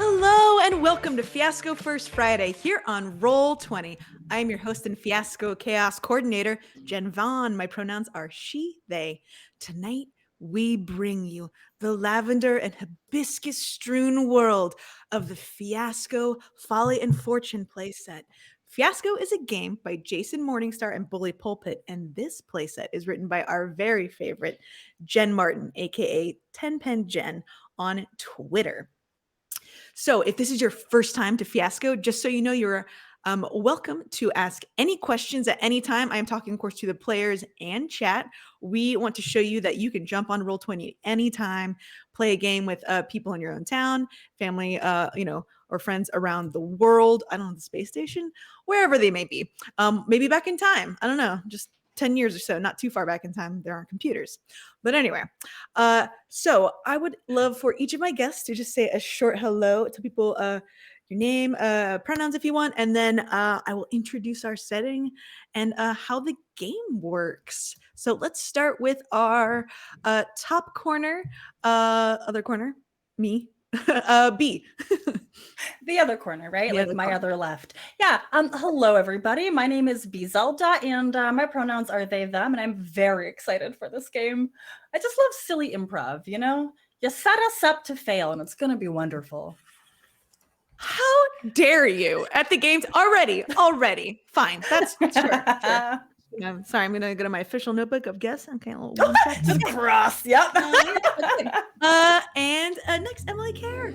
Hello and welcome to Fiasco First Friday here on Roll20. I'm your host and Fiasco Chaos Coordinator, Jen Vaughn. My pronouns are she, they. Tonight, we bring you the lavender and hibiscus-strewn world of the Fiasco Folly and Fortune playset. Fiasco is a game by Jason Morningstar and Bully Pulpit, and this playset is written by our very favorite Jen Martin, aka 10pen Jen, on Twitter. So if this is your first time to Fiasco, just so you know, you're welcome to ask any questions at any time. I'm talking, of course, to the players and chat. We want to show you that you can jump on Roll20 anytime, play a game with people in your own town, family, or friends around the world. I don't know, the space station, wherever they may be. Maybe back in time. I don't know, just 10 years or so, not too far back in time. There aren't computers. But anyway, so I would love for each of my guests to just say a short hello to people, your name, pronouns if you want, and then I will introduce our setting and how the game works. So let's start with our top corner, other corner, me, B. The other corner, right? The Like other my corner. other left. Yeah. Hello, everybody. My name is B Zelda, and my pronouns are they, them, and I'm very excited for this game. I just love silly improv, you know? You set us up to fail, and it's going to be wonderful. How dare you at the games already? Fine. That's sure. Sorry, I'm gonna go to my official notebook of guests. Okay, a little one sec. Just cross. Yep. And next, Emily Kerr.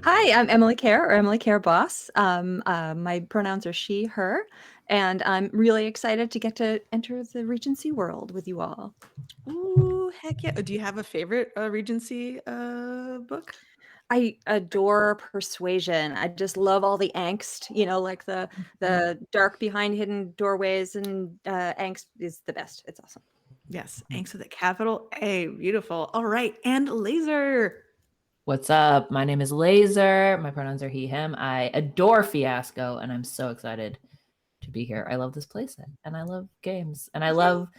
Hi, I'm Emily Kerr, or Emily Kerr Boss. My pronouns are she, her, and I'm really excited to get to enter the Regency world with you all. Ooh, heck yeah. Do you have a favorite Regency book? I adore Persuasion. I just love all the angst, like the dark behind hidden doorways, and angst is the best. It's awesome. Yes, angst with a capital A. Beautiful. All right, and Laser. What's up? My name is Laser. My pronouns are he, him. I adore Fiasco, and I'm so excited to be here. I love this playset, and I love games, and I love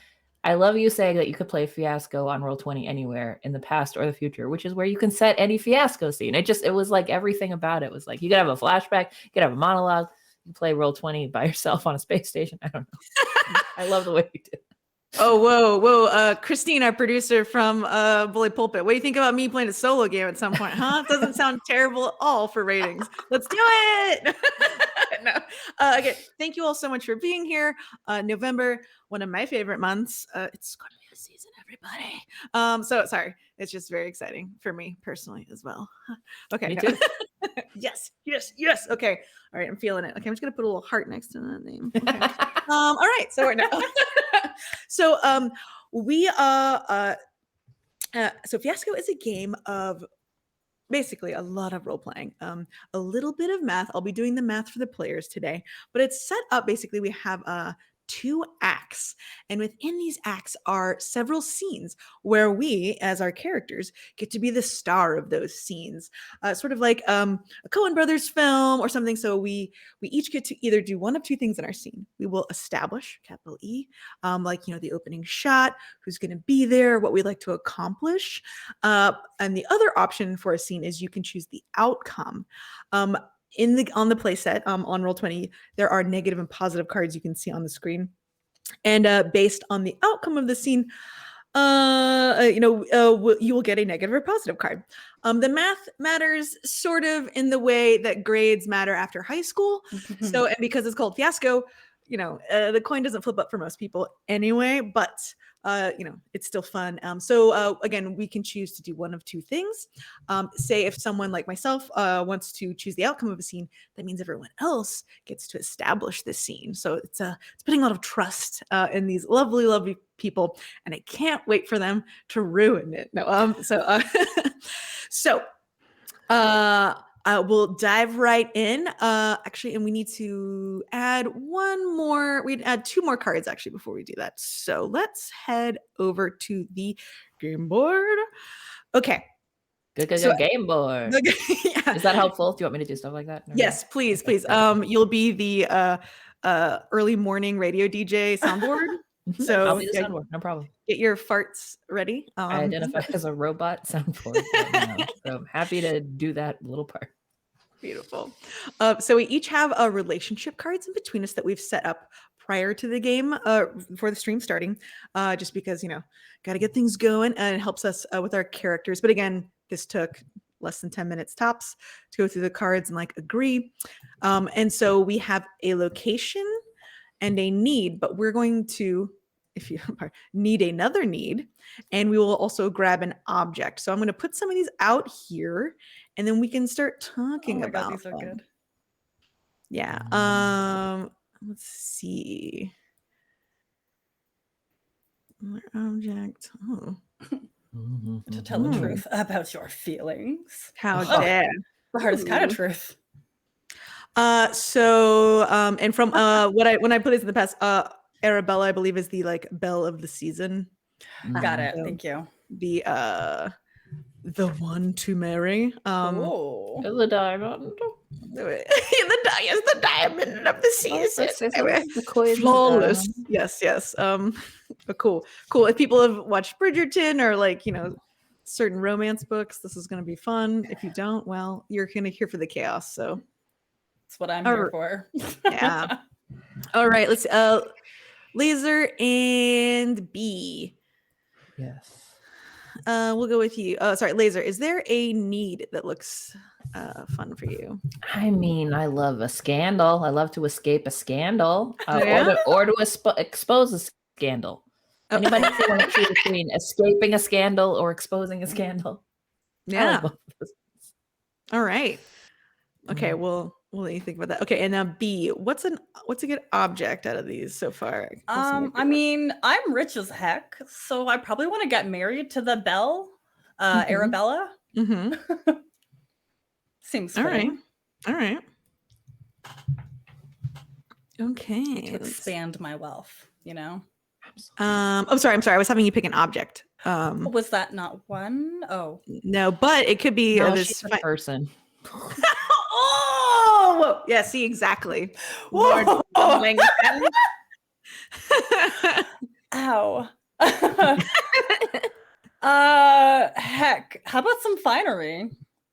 you saying that you could play Fiasco on Roll20 anywhere in the past or the future, which is where you can set any Fiasco scene. It was like everything about it was like you could have a flashback, you could have a monologue, you play Roll20 by yourself on a space station. I don't know. I love the way you did. Oh, whoa. Kristine, our producer from Bully Pulpit. What do you think about me playing a solo game at some point, huh? It doesn't sound terrible at all for ratings. Let's do it. No. Okay, thank you all so much for being here. November, one of my favorite months. It's Scorpio season, everybody. So sorry. It's just very exciting for me personally as well. Okay. Me too. Yes. Okay. All right, I'm feeling it. Okay, I'm just gonna put a little heart next to that name. Okay. All right. So right now. So so Fiasco is a game of basically a lot of role playing, a little bit of math. I'll be doing the math for the players today, but it's set up basically. We have 2 acts, and within these acts are several scenes where we, as our characters, get to be the star of those scenes, sort of like a Coen Brothers film or something. So we each get to either do one of 2 things in our scene. We will establish, capital E, the opening shot, who's going to be there, what we'd like to accomplish, and the other option for a scene is you can choose the outcome. On the playset, on Roll20, there are negative and positive cards you can see on the screen, and based on the outcome of the scene, you will get a negative or positive card. The math matters sort of in the way that grades matter after high school. So, and because it's called Fiasco, the coin doesn't flip up for most people anyway, but it's still fun. So again, we can choose to do one of 2 things. Say if someone like myself wants to choose the outcome of a scene, that means everyone else gets to establish the scene. So it's putting a lot of trust in these lovely, lovely people, and I can't wait for them to ruin it. I will dive right in. Actually, and we need to add one more. We'd add 2 more cards actually before we do that. So let's head over to the game board. Okay. Good game board. Yeah. Is that helpful? Do you want me to do stuff like that? Yes, please. You'll be the early morning radio DJ soundboard. So I'll be the soundboard, no problem. Get your farts ready. I identify as a robot soundboard, so I'm happy to do that little part. Beautiful. So we each have relationship cards in between us that we've set up prior to the game, before the stream starting, just because, got to get things going, and it helps us with our characters. But again, this took less than 10 minutes tops to go through the cards and agree. And so we have a location and a need, but we're going to, if you need another need, and we will also grab an object. So I'm going to put some of these out here, and then we can start talking about these are them. good. Yeah. Let's see. Object. Oh. To tell the truth about your feelings. How dare. The hardest kind of truth. And from when I put this in the past, Arabella, I believe, is the belle of the season. Got it. So Thank you. The one to marry. Oh, The diamond. the diamond of the season. Flawless. Yes. But cool. If people have watched Bridgerton or certain romance books, this is going to be fun. If you don't, well, you're going to here for the chaos. So that's what I'm here for. Yeah. All right. Let's Laser and B. Yes. We'll go with you. Oh, sorry, Laser. Is there a need that looks fun for you? I mean, I love a scandal. I love to escape a scandal, Yeah? or to expose a scandal. Oh. Anybody want to choose between escaping a scandal or exposing a scandal? Yeah. both of those. All right. Okay. We'll let you think about that. Okay. And now B. What's a good object out of these so far? I mean, I'm rich as heck, so I probably want to get married to the belle, Arabella. Mm-hmm. Seems All fitting. right. Okay. To expand my wealth, I'm sorry. I was having you pick an object. Was that not one? Oh. No, but it could be No, this she's a person. Oh, yeah. See, exactly. Whoa. Lord, Ow. Heck, how about some finery?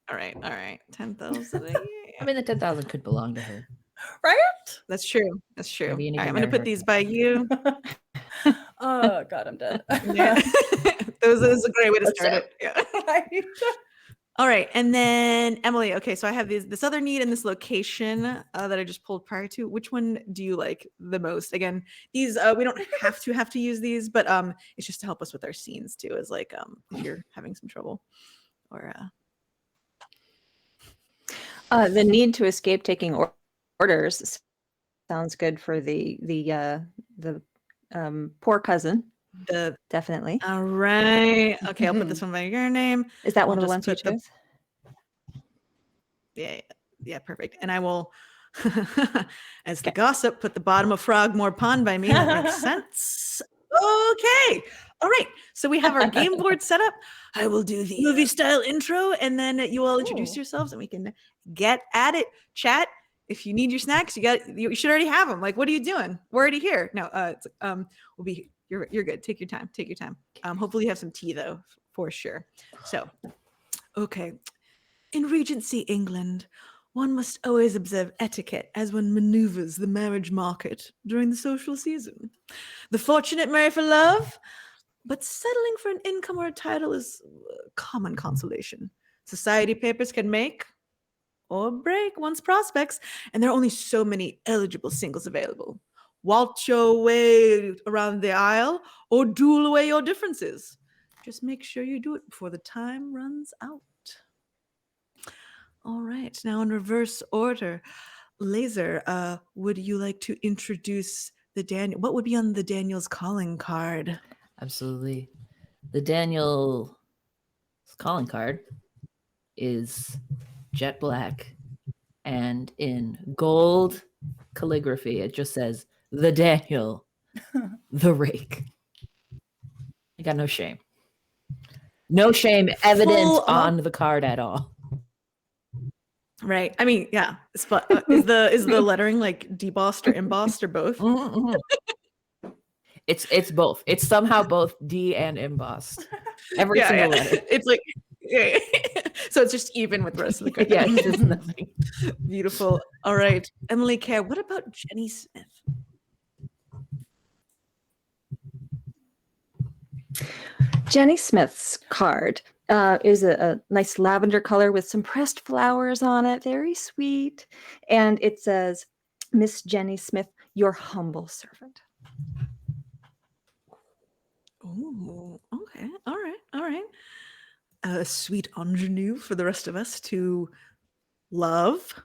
All right. 10,000. I mean, the 10,000 could belong to her. Right? That's true. All Maybe you need right, to I'm going to marry put her. these by you. Oh God, I'm dead. Yeah. Those is a great way to start it. Yeah. Right. All right, and then Emily. Okay, so I have this other need and this location that I just pulled prior to. Which one do you like the most? Again, these we don't have to use these, but it's just to help us with our scenes too. Is if you're having some trouble, or the need to escape taking orders sounds good for the poor cousin. Definitely. All right. Okay, I'll put this one by your name. Is that I'll one of the just ones you put the- chose? Yeah, perfect. And I will, as the gossip, put the bottom of Frogmore Pond by me. That makes sense. Okay. All right. So we have our game board set up. I will do the movie style intro, and then you all introduce Ooh. yourselves, and we can get at it. Chat. If you need your snacks, you should already have them. What are you doing? We're already here. No, we'll be. You're good. Take your time. Hopefully you have some tea though, for sure. So, okay. In Regency England, one must always observe etiquette as one maneuvers the marriage market during the social season. The fortunate marry for love, but settling for an income or a title is common consolation. Society papers can make or break one's prospects, and there are only so many eligible singles available. Waltz your way around the aisle or duel away your differences. Just make sure you do it before the time runs out. All right, now in reverse order. Laser, would you like to introduce the Daniel? What would be on the Daniel's calling card? Absolutely. The Daniel's calling card is jet black, and in gold calligraphy, it just says, "The Daniel, the rake." I got no shame. No shame evident on the card at all. Right. I mean, yeah. But is the lettering debossed or embossed or both? It's both. It's somehow both D and embossed. Every single letter. It's So it's just even with the rest of the cards. Yeah, it's just nothing. Beautiful. All right. Emily Kerr, what about Jenny Smith? Jenny Smith's card is a nice lavender color with some pressed flowers on it. Very sweet. And it says, Miss Jenny Smith, your humble servant. Oh, okay. All right. All right. A sweet ingenue for the rest of us to love.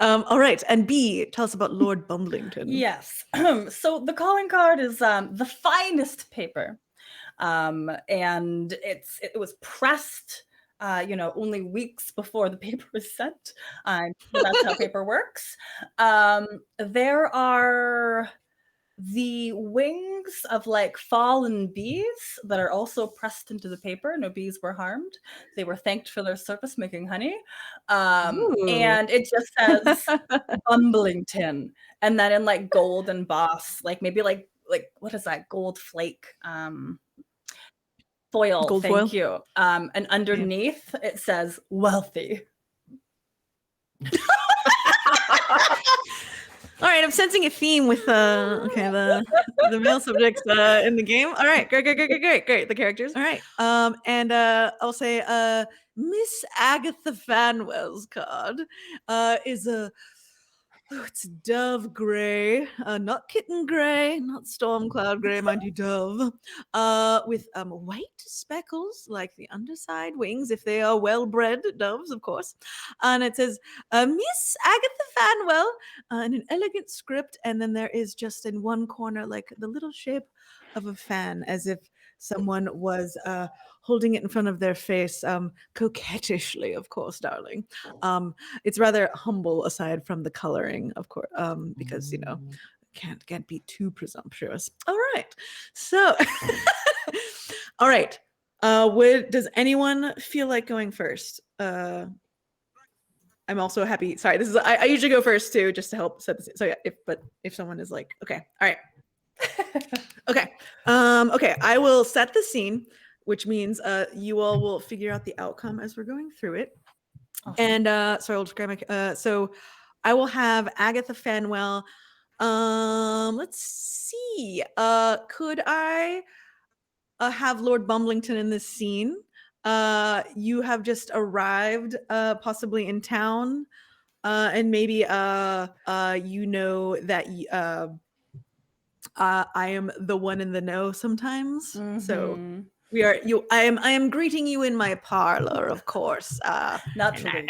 All right. And B, tell us about Lord Bumblington. Yes. So the calling card is the finest paper. And it was pressed, only weeks before the paper was sent. That's how paper works. There are the wings of like fallen bees that are also pressed into the paper. No bees were harmed. They were thanked for their service making honey. And it just says Bumblington. And then in like gold emboss, like maybe like what is that? Gold flake. Foil, Gold thank foil? you. And underneath it says wealthy. All right, I'm sensing a theme with the male subjects in the game. All right, great. The characters. All right. And I'll say Miss Agatha Fanwell's card is it's dove gray, not kitten gray, not storm cloud gray, mind you, dove, with white speckles like the underside wings, if they are well-bred doves, of course. And it says, Miss Agatha Fanwell, in an elegant script, and then there is just in one corner like the little shape of a fan, as if someone was holding it in front of their face, coquettishly, of course, darling. It's rather humble aside from the coloring, of course, because can't be too presumptuous. All right, so all right. Does anyone feel like going first? I'm also happy. Sorry, this is I usually go first too, just to help set this. So yeah, if someone is like, okay, all right. Okay. Okay, I will set the scene, which means you all will figure out the outcome as we're going through it. Awesome. And sorry, I'll just grab my so I will have Agatha Fanwell. Let's see. Could I have Lord Bumblington in this scene? You have just arrived possibly in town. And maybe you know that I am the one in the know sometimes. So we are I am greeting you in my parlor, of course. Naturally.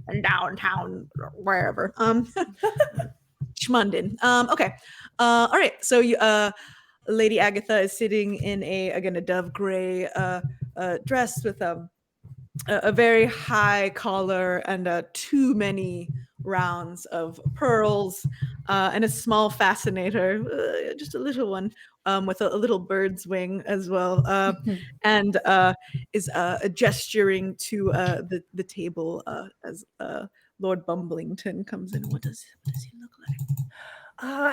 In downtown, wherever. Schmunden. Okay. All right. So you Lady Agatha is sitting in a dove gray dress with a very high collar and too many rounds of pearls and a small fascinator, just a little one with a little bird's wing as well, and is gesturing to the table as Lord Bumblington comes in. What does he look like?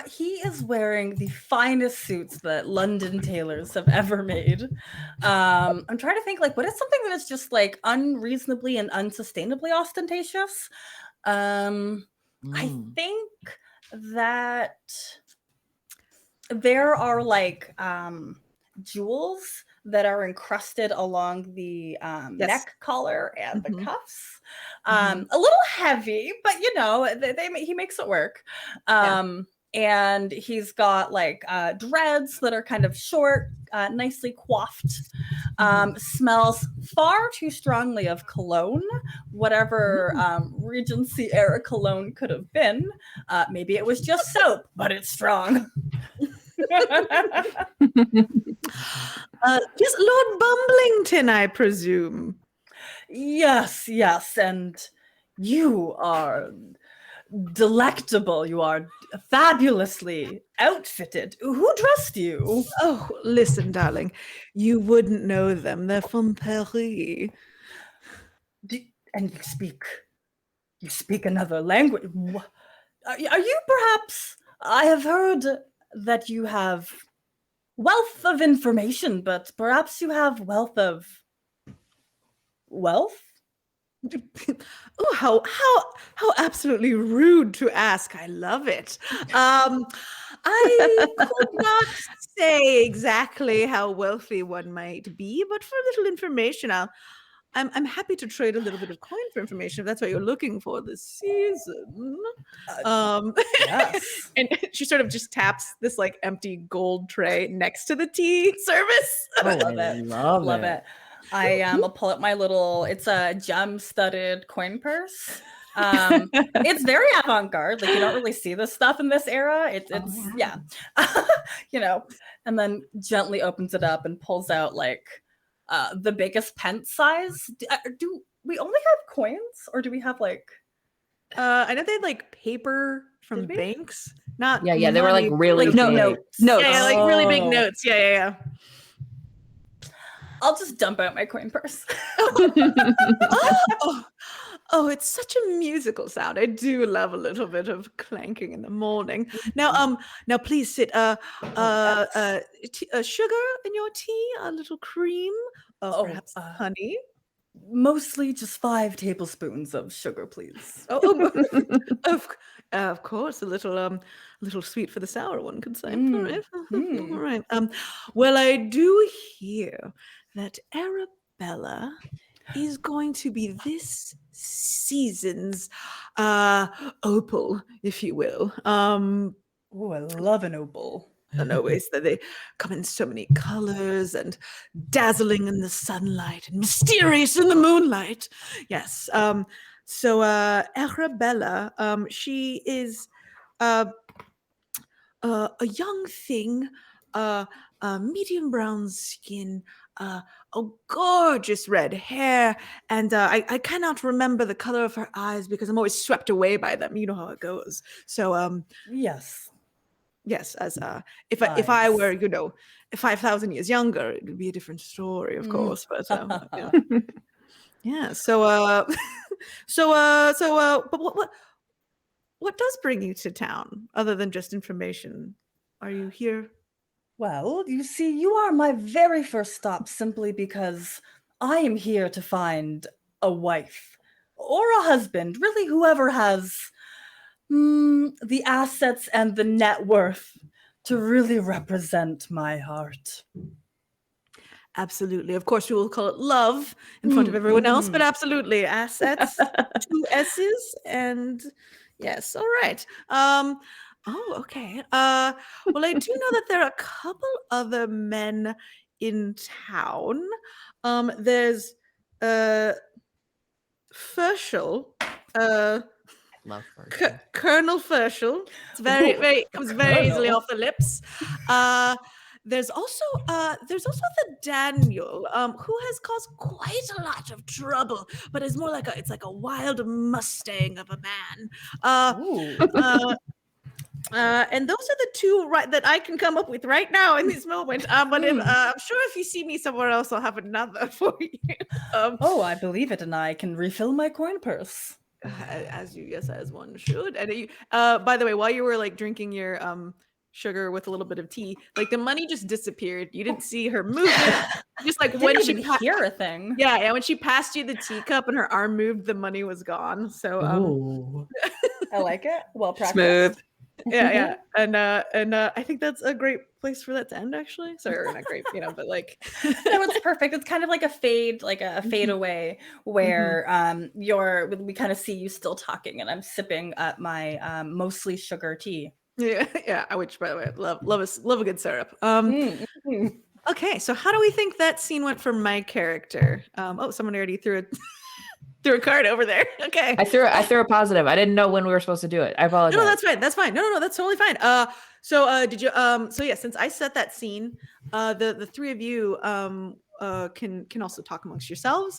He is wearing the finest suits that London tailors have ever made. I'm trying to think, like, what is something that is just like unreasonably and unsustainably ostentatious? I think that there are like jewels that are encrusted along the neck collar and the cuffs. A little heavy, but he makes it work. And he's got like dreads that are kind of short, nicely coiffed. Smells far too strongly of cologne, whatever Regency era cologne could have been. Maybe it was just soap, but it's strong. Just Lord Bumblington, I presume. Yes, and you are delectable. You are fabulously outfitted. Who dressed you? Oh, listen, darling, you wouldn't know them. They're from Paris. And you speak another language. Are you perhaps? I have heard that you have wealth of information, but perhaps you have wealth of wealth? Oh, how absolutely rude to ask. I love it. I could not say exactly how wealthy one might be, but for a little information, I'm happy to trade a little bit of coin for information if that's what you're looking for this season. Yes. And she sort of just taps this like empty gold tray next to the tea service. Oh, I love it. I'll pull up my little, it's a gem-studded coin purse. It's very avant-garde. Like, you don't really see this stuff in this era. It's yeah. And then gently opens it up and pulls out like the biggest pence size. Do we only have coins, or do we have like I know they had like paper from banks. Not yeah, they were like really big. Notes. Yeah, like really big notes. Yeah. I'll just dump out my coin purse. Oh, it's such a musical sound. I do love a little bit of clanking in the morning. Now please sit. Sugar in your tea, a little cream, perhaps honey. Mostly just 5 tablespoons of sugar, please. Of course, a little sweet for the sour, one could say. Mm. All right. Mm. All right. Well, I do hear that Arabella is going to be this season's opal, if you will. Oh, I love an opal. And always that they come in so many colors and dazzling in the sunlight and mysterious in the moonlight. Yes. So Arabella, she is a young thing, medium brown skin, a gorgeous red hair, and I cannot remember the color of her eyes because I'm always swept away by them. You know how it goes. So yes, as if I were 5,000 years younger, it would be a different story, of course. But yeah. So but what does bring you to town other than just information? Are you here? Well, you see, you are my very first stop simply because I am here to find a wife or a husband, really whoever has the assets and the net worth to really represent my heart. Absolutely. Of course, we will call it love in front of everyone else, but absolutely. Assets, 2 S's, and yes. All right. Okay. Well, I do know that there are a couple other men in town. There's Ferschel. Love Ferschel. Colonel Ferschel. It's very comes very easily off the lips. There's also the Daniel, who has caused quite a lot of trouble, but is more like it's like a wild Mustang of a man. And those are the 2 that I can come up with right now in this moment. But I'm sure if you see me somewhere else, I'll have another for you. I believe it, and I can refill my coin purse. As one should. And by the way, while you were like drinking your sugar with a little bit of tea, like the money just disappeared. You didn't see her move it. Just like when she hear a thing. Yeah, when she passed you the teacup and her arm moved, the money was gone. So I like it. Well practiced. Smooth. Yeah. And I think that's a great place for that to end, actually. Sorry, not great, but like no, it's perfect. It's kind of like a fade, fade away where we kind of see you still talking and I'm sipping at my mostly sugar tea. Yeah, which by the way, love a good syrup. Okay, so how do we think that scene went for my character? Someone already threw a card over there. Okay. I threw a positive. I didn't know when we were supposed to do it. I apologize. No, that's fine. No, that's totally fine. Did you since I set that scene, the 3 of you can also talk amongst yourselves.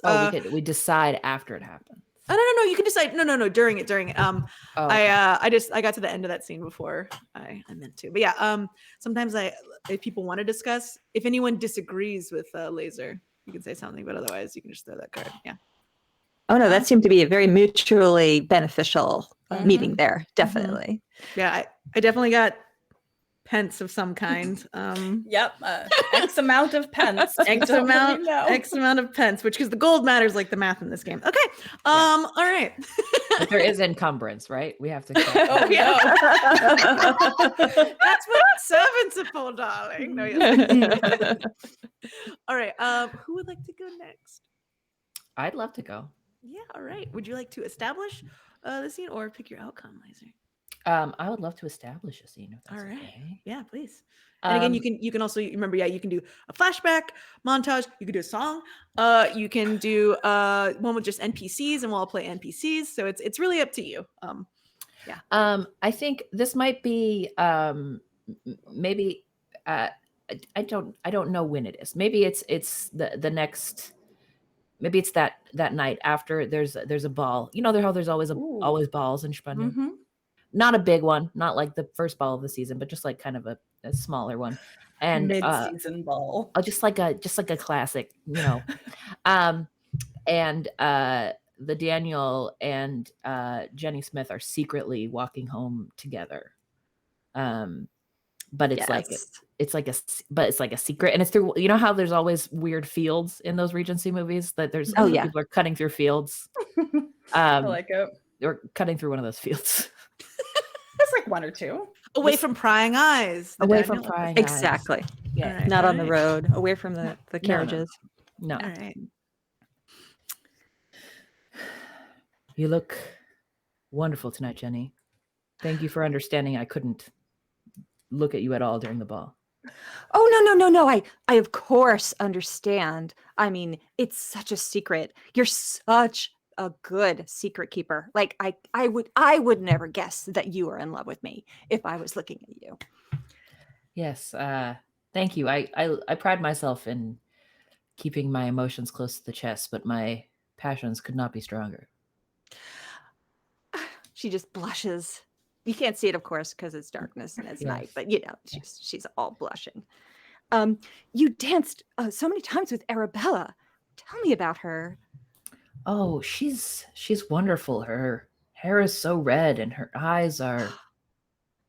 We decide after it happens. Oh, no, you can decide. No, during it. Okay. I got to the end of that scene before I meant to. But yeah, sometimes if people want to discuss, if anyone disagrees with Laser, you can say something, but otherwise you can just throw that card. Yeah. Oh no, that seemed to be a very mutually beneficial meeting there. Definitely. Yeah, I definitely got pence of some kind. Yep. X amount of pence. X Don't really amount, know. X amount of pence, which because the gold matters like the math in this game. Okay. All right. But there is encumbrance, right? We have to. Oh Yeah. no. That's what servants are for, darling. No, yes. All right. Who would like to go next? I'd love to go. Yeah. All right. Would you like to establish the scene or pick your outcome, Lizer? I would love to establish a scene if that's All right. okay. Yeah, please. And again, Um, you can also remember, you can do a flashback montage, you can do a song, you can do one with just NPCs, and we'll all play NPCs. So it's really up to you. I think this might be maybe I don't know when it is. Maybe it's the next. Maybe it's that night after there's a ball. You know, how there's always Ooh. always balls in Spandau. Mhm. Not a big one, not like the first ball of the season, but just like kind of a smaller one. And Mid-season ball. just like a classic, you know. And the Daniel and Jenny Smith are secretly walking home together. But it's like a secret, and it's through, you know how there's always weird fields in those Regency movies, that there's people are cutting through fields. I like it. They're cutting through one of those fields. There's like one or two. Away from prying eyes. the Away Daniel from prying episode. eyes. Exactly. Yeah. All right, Not all on the right. road, away from the carriages. No. All right. You look wonderful tonight, Jenny. Thank you for understanding I couldn't look at you at all during the ball. Oh, no. I of course understand. I mean, it's such a secret. You're such a good secret keeper. Like I would never guess that you were in love with me if I was looking at you. Yes. Thank you. I pride myself in keeping my emotions close to the chest, but my passions could not be stronger. She just blushes. You can't see it, of course, because it's darkness and it's night, Yes. but you know, she's all blushing. You danced so many times with Arabella. Tell me about her. Oh, she's wonderful. Her hair is so red and her eyes are,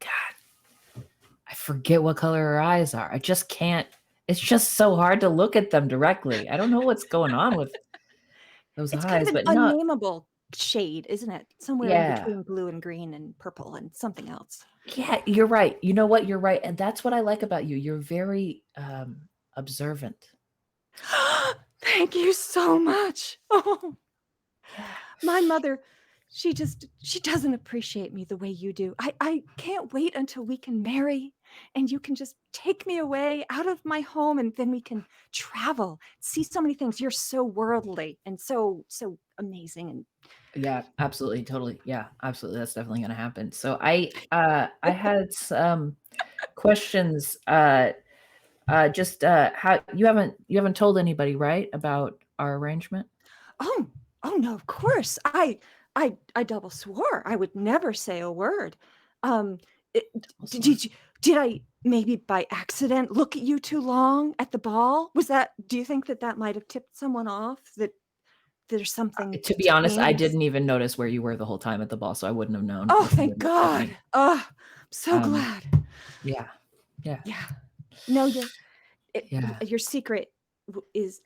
God, I forget what color her eyes are. I just can't. It's just so hard to look at them directly. I don't know what's going on with those It's eyes, kind of an but no. unnameable shade, isn't it? Somewhere in between blue and green and purple and something else. Yeah, you're right. You know what? You're right. And that's what I like about you. You're very observant. Thank you so much. Oh, my mother, she doesn't appreciate me the way you do. I can't wait until we can marry and you can just take me away out of my home and then we can travel, see so many things. You're so worldly and so amazing. And Yeah, absolutely. Totally. Yeah, absolutely. That's definitely going to happen. So I had some questions. Just how you haven't told anybody, right, about our arrangement? Oh no, of course. I double swore I would never say a word. Did I maybe by accident look at you too long at the ball? Do you think that might have tipped someone off, that there's something? To be honest, I strange? didn't even notice where you were the whole time at the ball, so I wouldn't have known. Oh, if you thank were looking at me. God. Oh, I'm so glad. Yeah. Yeah. No, Yeah. your secret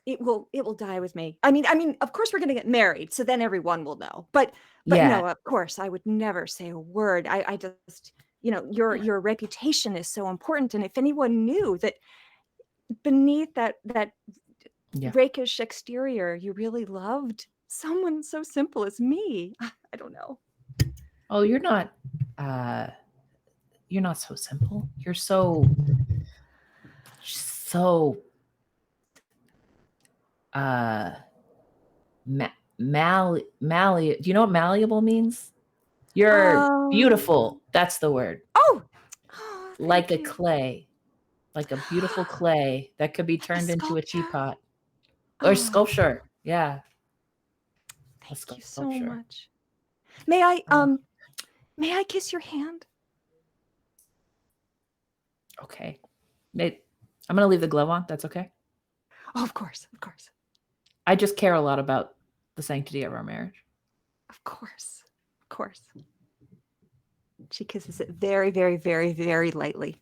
it will die with me. I mean, of course we're gonna get married, so then everyone will know. But Yeah. no, of course I would never say a word. I just, your reputation is so important, and if anyone knew that beneath that Yeah. rakish exterior, you really loved someone so simple as me, I don't know. Oh, you're not so simple. You're so do you know what malleable means? You're beautiful. That's the word. Oh, Like a thank you. clay, like a beautiful clay that could be Like a turned into a sculpture? teapot Oh, or sculpture. Yeah. A thank you so sculpture. much. May I kiss your hand? Okay. I'm gonna leave the glove on. That's okay. Oh, of course. I just care a lot about the sanctity of our marriage. Of course. She kisses it very, very, very, very lightly.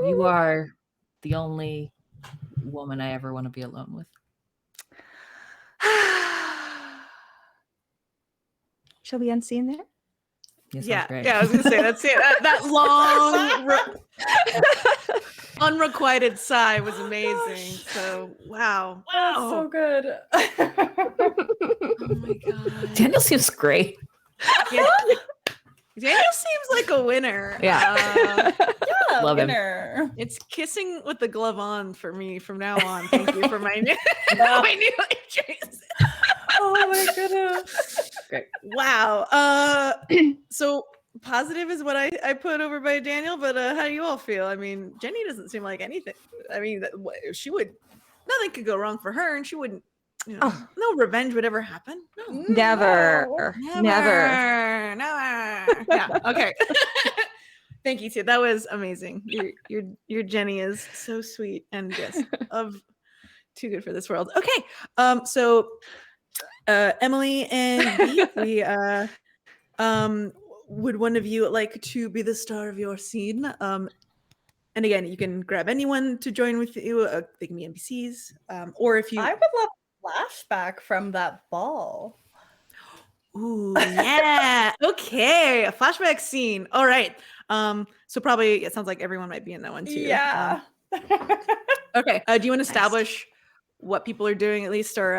You are the only woman I ever want to be alone with. Shall we end scene there? Yeah, great. I was gonna say that's it. That long, unrequited sigh was amazing. So wow, That's so good. Oh my god, Daniel seems great. Yeah. Daniel seems like a winner. Yeah. Yeah, Love him. winner. It's kissing with the glove on for me from now on. Thank you for my new, my new choice. Oh my goodness. Great. Wow. So positive is what I put over by Daniel, but how do you all feel? I mean, Jenny doesn't seem like anything. I mean, she would, nothing could go wrong for her, and she wouldn't, no revenge would ever happen. No. Never. Never. Yeah. Okay. Thank you, too. That was amazing. Your Jenny is so sweet and yes, too good for this world. Okay. So Emily and Bea, we would one of you like to be the star of your scene? And again, you can grab anyone to join with you. They can be NPCs, or if you. I would love a flashback from that ball. Ooh, yeah. Okay, a flashback scene. All right. So probably it sounds like everyone might be in that one too. Yeah. Okay. Do you want to establish what people are doing at least, or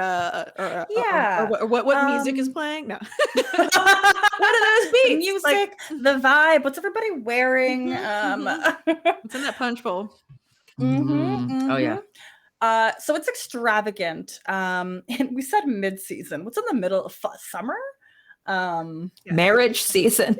what music is playing? No. What are those beats? The music, the vibe. What's everybody wearing? What's in that punch bowl? Oh yeah. So it's extravagant. And we said mid-season. What's in the middle of summer? Marriage season.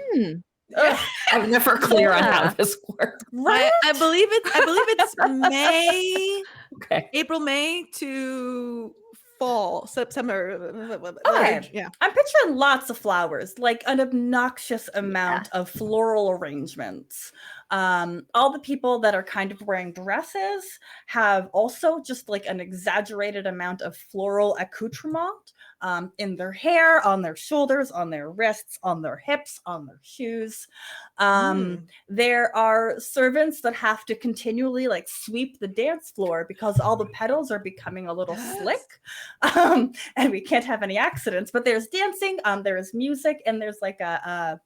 I'm never clear on how this works. Right? I believe it's May. Okay. April, May to fall, September. Okay. Yeah. I'm picturing lots of flowers, like an obnoxious amount of floral arrangements. All the people that are kind of wearing dresses have also just like an exaggerated amount of floral accoutrement in their hair, on their shoulders, on their wrists, on their hips, on their shoes. There are servants that have to continually like sweep the dance floor because all the petals are becoming a little slick, and we can't have any accidents. But there's dancing, there is music, and there's like a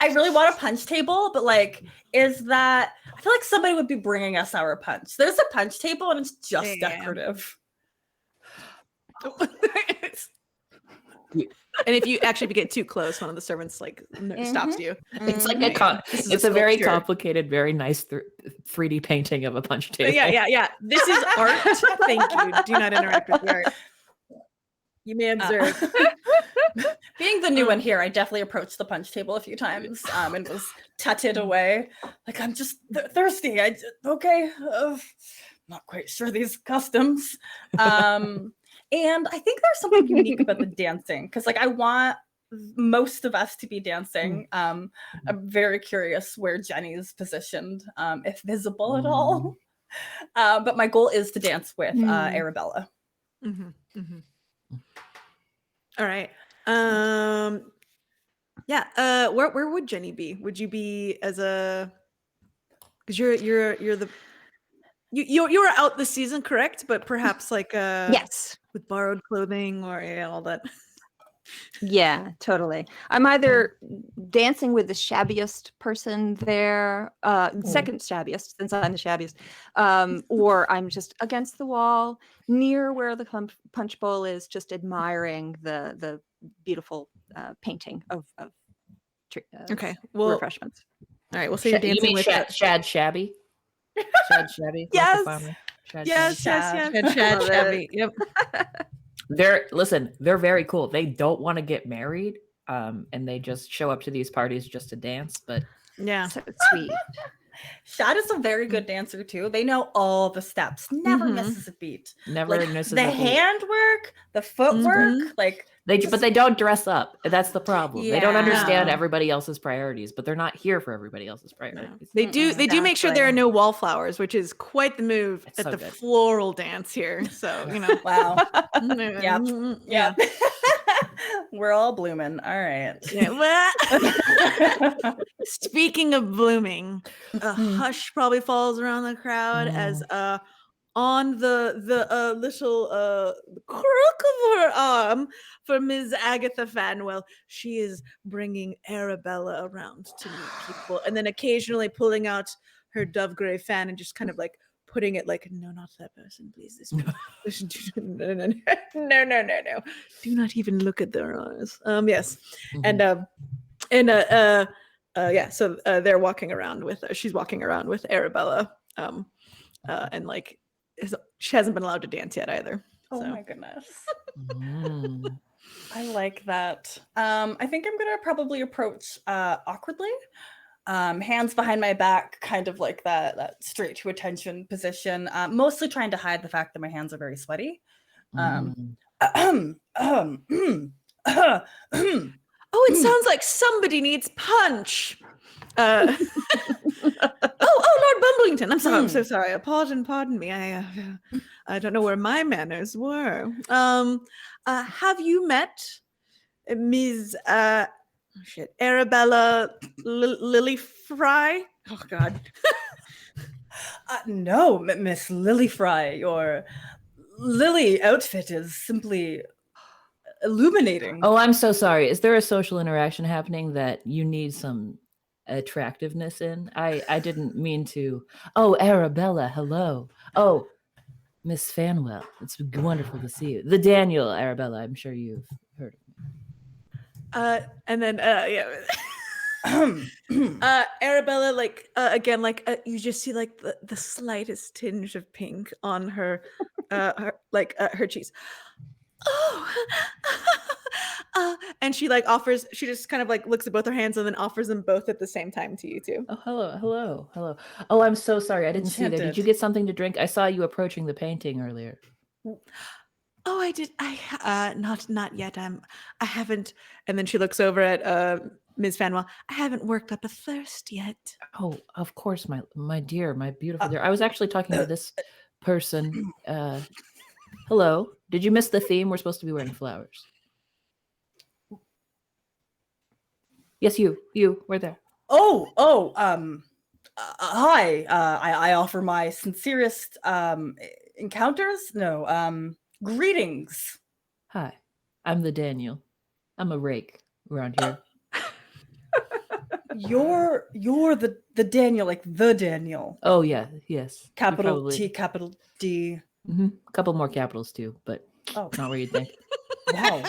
I really want a punch table, but like, I feel like somebody would be bringing us our punch. There's a punch table and it's just decorative. And if you get too close, one of the servants like stops you. It's like it's a very complicated, very nice 3D painting of a punch table. Yeah. This is art. Thank you. Do not interact with the art. You may observe. Being the new one here, I definitely approached the punch table a few times and was tutted away. Like, I'm just thirsty. Not quite sure these customs. And I think there's something unique about the dancing because, like, I want most of us to be dancing. I'm very curious where Jenny's positioned, if visible at all. But my goal is to dance with Arabella. All right. Where would Jenny be? Would you be as a? Because you're out this season, correct? But perhaps like yes, with borrowed clothing or all that. Yeah, totally. I'm either dancing with the shabbiest person there, second shabbiest, since I'm the shabbiest, or I'm just against the wall near where the punch bowl is, just admiring the beautiful painting of okay, well, refreshments. All right, we'll say you're dancing with Shad Shabby. Shad Shabby. Yes. Yes. Shad Shabby. Yep. They're very cool. They don't want to get married, and they just show up to these parties just to dance. But yeah, so sweet. Shad is a very good dancer too. They know all the steps, never misses a beat. Never like, misses the a beat. handwork, the footwork, like but they don't dress up. That's the problem. Yeah. They don't understand everybody else's priorities, but they're not here for everybody else's priorities. No. They do make sure there are no wallflowers, which is quite the move at the floral dance here. So, wow. Yeah. We're all blooming. All right. Yeah. Speaking of blooming, a hush probably falls around the crowd as on the little crook of her arm for Ms. Agatha Fanwell, she is bringing Arabella around to meet people, and then occasionally pulling out her dove gray fan and just kind of like putting it like, no, not that person, please. This one. No. Do not even look at their eyes. Yes. Yeah, so they're walking around with she's walking around with Arabella, and like she hasn't been allowed to dance yet either. Oh so. my goodness. I like that. I think I'm gonna probably approach awkwardly, hands behind my back, kind of like that straight to attention position, mostly trying to hide the fact that my hands are very sweaty. Oh, it sounds like somebody needs punch. Oh, Lord Bumblington. I'm sorry. I'm so sorry. Pardon me. I don't know where my manners were. Have you met Ms. Arabella Lily Fry? Oh God. No, Miss Lily Fry. Your lily outfit is simply illuminating. Oh, I'm so sorry. Is there a social interaction happening that you need some attractiveness in? I didn't mean to. Oh, Arabella, hello. Oh, Miss Fanwell, it's wonderful to see you. The Daniel Arabella, I'm sure you've heard of me. And then Arabella, like again, like you just see like the slightest tinge of pink on her her cheeks. And she like offers, she just kind of like looks at both her hands and then offers them both at the same time to you two. Oh, hello. Oh, I'm so sorry. I didn't see that. Did you get something to drink? I saw you approaching the painting earlier. Oh, I did. Not yet. I haven't. And then she looks over at Ms. Fanwell. I haven't worked up a thirst yet. Oh, of course, my dear, my beautiful dear. I was actually talking to this person. Hello. Did you miss the theme? We're supposed to be wearing flowers. Yes, you. We're there. Hi. I offer my sincerest encounters. No, greetings. Hi, I'm the Daniel. I'm a rake around here. You're the Daniel, like the Daniel. Oh yeah, yes. Capital T, capital D. A couple more capitals too, but not where you'd think. Wow.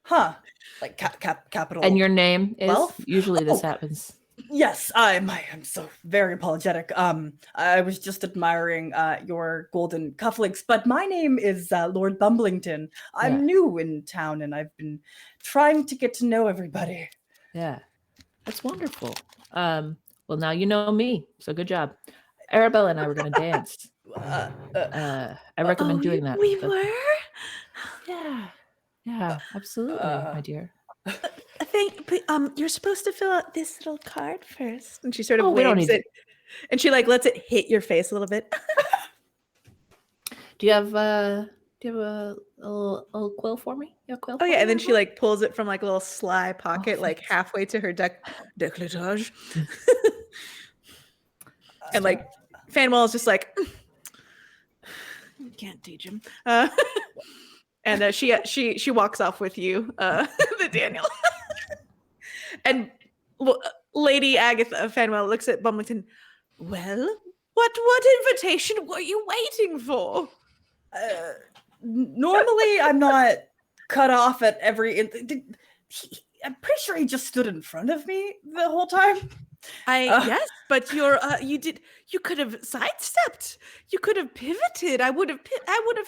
Huh. Like capital. And your name is? Wealth? Usually this happens. Yes, I'm so very apologetic. I was just admiring your golden cufflinks, but my name is Lord Bumblington. I'm new in town and I've been trying to get to know everybody. Yeah. That's wonderful. Well, now you know me, so good job. Arabella and I were going to dance. I recommend doing that. We were? Yeah, absolutely, my dear. You're supposed to fill out this little card first. And she sort of we don't waves need it. And she like lets it hit your face a little bit. Do you have a little quill for me? You have a quill? Oh yeah, and then she like pulls it from like a little sly pocket, like halfway to her décolletage. And like Fanwell is just like, you can't teach him. And she walks off with you, the Daniel. And Lady Agatha Fanwell looks at Bumblington. Well, what invitation were you waiting for? Normally, I'm not cut off at every. I'm pretty sure he just stood in front of me the whole time. Yes, but you could have sidestepped. You could have pivoted. I would have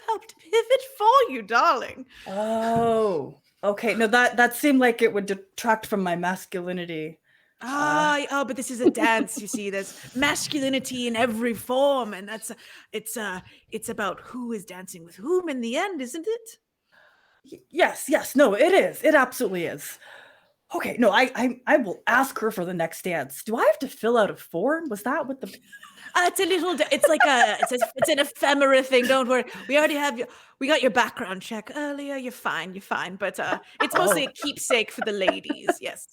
helped pivot for you, darling. Oh, okay. No, that seemed like it would detract from my masculinity. But this is a dance. You see, there's masculinity in every form, and it's about who is dancing with whom in the end, isn't it? Yes. No, it is. It absolutely is. Okay, no, I will ask her for the next dance. Do I have to fill out a form? Was that what the? It's a little. It's like it's an ephemera thing. Don't worry. We already have you. We got your background check earlier. You're fine. But it's mostly a keepsake for the ladies. Yes.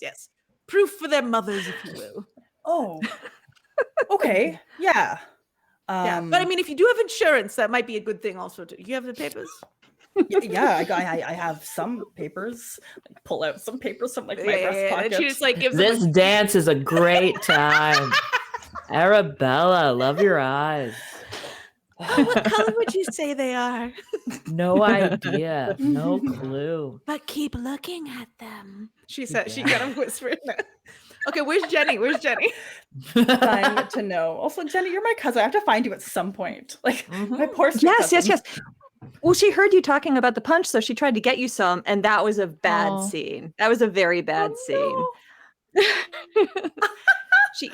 proof for their mothers, if you will. Oh, okay, yeah. Yeah, but I mean, if you do have insurance, that might be a good thing also. Too. You have the papers? Yeah, I have some papers. Like, pull out some papers from like my breast pocket. And she just like gives This them dance is a great time. Arabella, love your eyes. oh, what color would you say they are? No idea. No clue. But keep looking at them. She said she kind of whispered that. Okay, where's Jenny? Where's Jenny? Dying to know. Also, Jenny, you're my cousin. I have to find you at some point. Like my poor sweet Yes, yes, cousin. yes. Well, she heard you talking about the punch, so she tried to get you some, and that was a bad scene. That was a very bad scene. She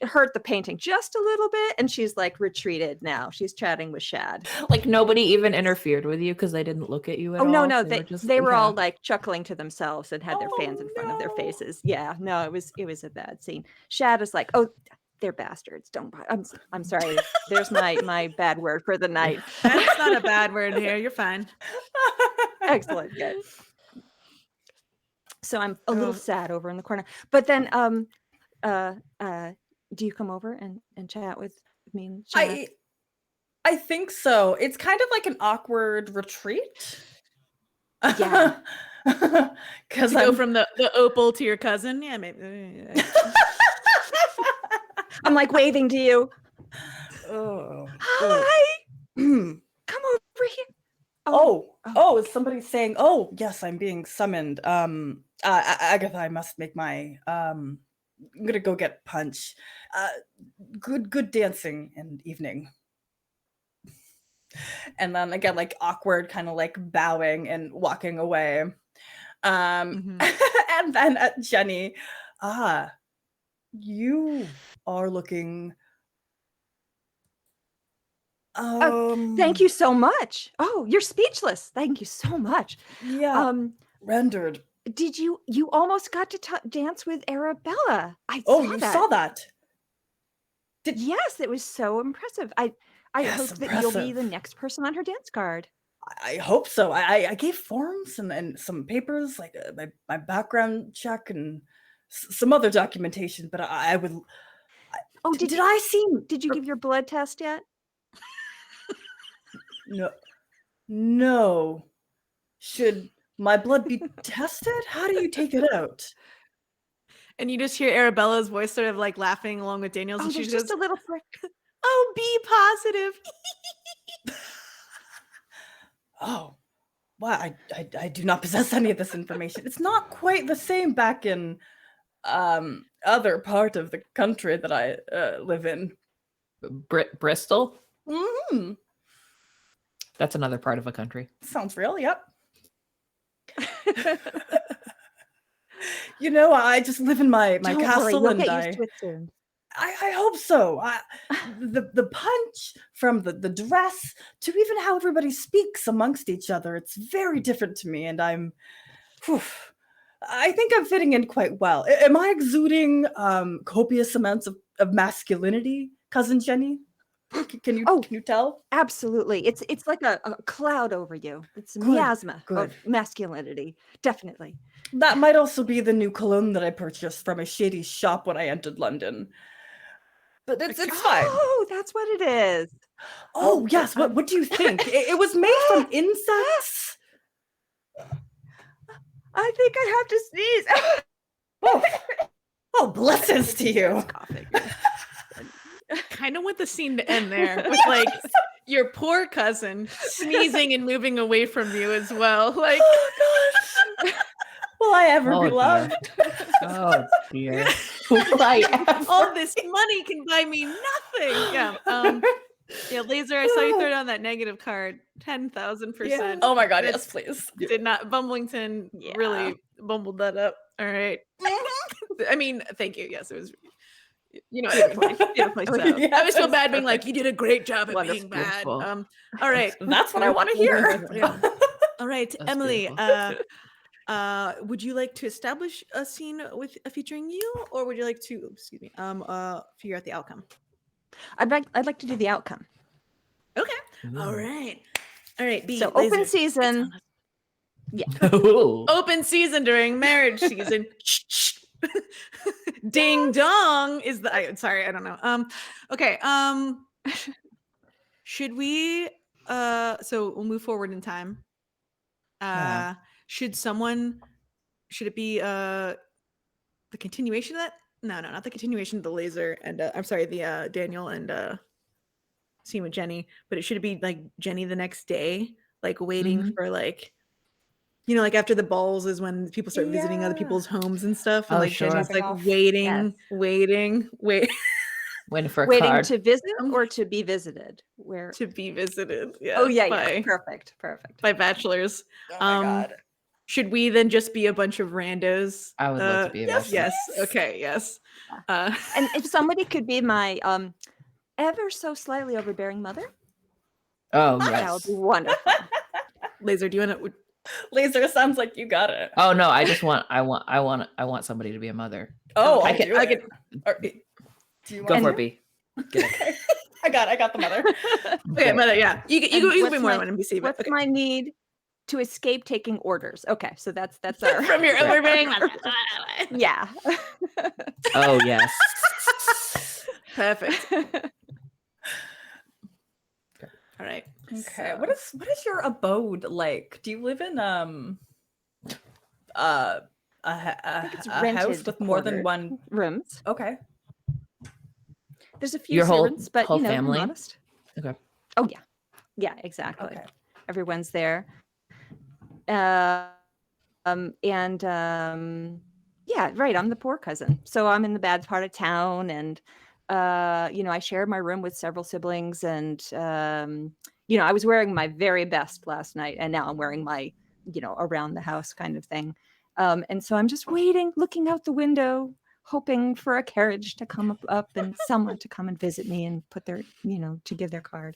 hurt the painting just a little bit, and she's like retreated now. She's chatting with Shad. Like nobody even interfered with you because they didn't look at you at all. Oh no, They they were all like chuckling to themselves and had their fans in front of their no. faces. Yeah, no, it was a bad scene. Shad is like, oh, they're bastards. Don't. I'm sorry. There's my bad word for the night. That's not a bad word here. You're fine. Excellent. Good. So I'm a little sad over in the corner, but then do you come over and chat with me and Shad? I think so. It's kind of like an awkward retreat. Yeah. Because To go from the opal to your cousin. Yeah, maybe. I'm like waving to you. Oh. Hi. Oh. Come over here. Is somebody saying, oh, yes, I'm being summoned. Agatha, I must make my, I'm gonna go get punch. Good dancing and evening. And then again, like awkward, kind of like bowing and walking away. And then Jenny, you are looking. Thank you so much. Oh, you're speechless. Thank you so much. Yeah. Rendered. Did you almost got to dance with Arabella? You saw that. Yes, it was so impressive. I hope that you'll be the next person on her dance card. I hope so. I gave forms and some papers, like my background check and some other documentation, but I would. Did you give your blood test yet? No. Should my blood be tested? How do you take it out? And you just hear Arabella's voice sort of like laughing along with Daniel's. And There's she's just a little prick. oh, be positive. Oh, wow. I do not possess any of this information. It's not quite the same back in other part of the country that I live in. Bristol? Mm-hmm. That's another part of a country. Sounds real, yep. I just live in my castle and I hope so. The punch from the dress to even how everybody speaks amongst each other, it's very different to me, and I think I'm fitting in quite well. Am I exuding copious amounts of masculinity, cousin Jenny? Can you tell? Absolutely. It's like a cloud over you. It's a miasma of masculinity. Definitely. That might also be the new cologne that I purchased from a shady shop when I entered London. But it's fine. Oh, that's what it is. Oh, yes. What do you think? It was made from insects? I think I have to sneeze. Oh, blessings to you. Kind of want the scene to end there with like your poor cousin sneezing and moving away from you as well. Like, oh gosh. Will I ever be loved? Oh dear. All this money can buy me nothing. Yeah. Laser, I saw you throw down that negative card. 10,000%. Yeah. Oh my god, yes, please. Did not Bumblington really bumbled that up. All right. I mean, thank you. Yes, it was beautifully so. Yeah, I always feel bad being like, you did a great job at being bad. beautiful. All right. That's what I want to hear. Yeah. All right, That's Emily, beautiful. would you like to establish a scene with featuring you, or would you like to figure out the outcome? I'd like to do the outcome. Okay. All right. B. So Laser. open season. Yeah. Ooh. Open season during marriage season. Ding dong is the. Sorry, I don't know. Okay. Should we? So we'll move forward in time. Yeah. Should it be the continuation of that? No, not the continuation of the laser and I'm sorry, the Daniel and scene with Jenny, but it should be like Jenny the next day, like waiting for like, like after the balls is when people start visiting other people's homes and stuff, and Oh, like sure. Jenny's like Dropping off. waiting, Yes. wait Waiting for a Waiting card. to visit or to be visited? Where? to be visited. Yeah. Oh yeah, by, yeah. Perfect. by bachelors. Oh my God. Should we then just be a bunch of randos? I would love to be a yes, bachelor. yes. Okay, yes. And if somebody could be my ever so slightly overbearing mother, Oh that would yes. be wonderful. Laser, do you want to? Laser sounds like you got it. Oh no, I want somebody to be a mother. Oh, I I'll can- do I it. can- Or- do you Go want for it, B. Get it. Okay. I got the mother. Okay, mother. Yeah, you can And be what's more my- than NBC. But What's okay. my need to escape taking orders? Okay, so that's our From your overbearing mother. yeah. Oh yes. Perfect. All right. Okay. So- What is your abode like? Do you live in a it's house rented with more than quarters. one? Rooms. Okay. There's a few Your whole- servants, but whole we're family? modest. Okay. Oh yeah, yeah, exactly. Okay. Everyone's there. Yeah, right. I'm the poor cousin, so I'm in the bad part of town, and I share my room with several siblings, and I was wearing my very best last night, and now I'm wearing my, around the house kind of thing, and so I'm just waiting, looking out the window, hoping for a carriage to come up and someone to come and visit me and put their, to give their card.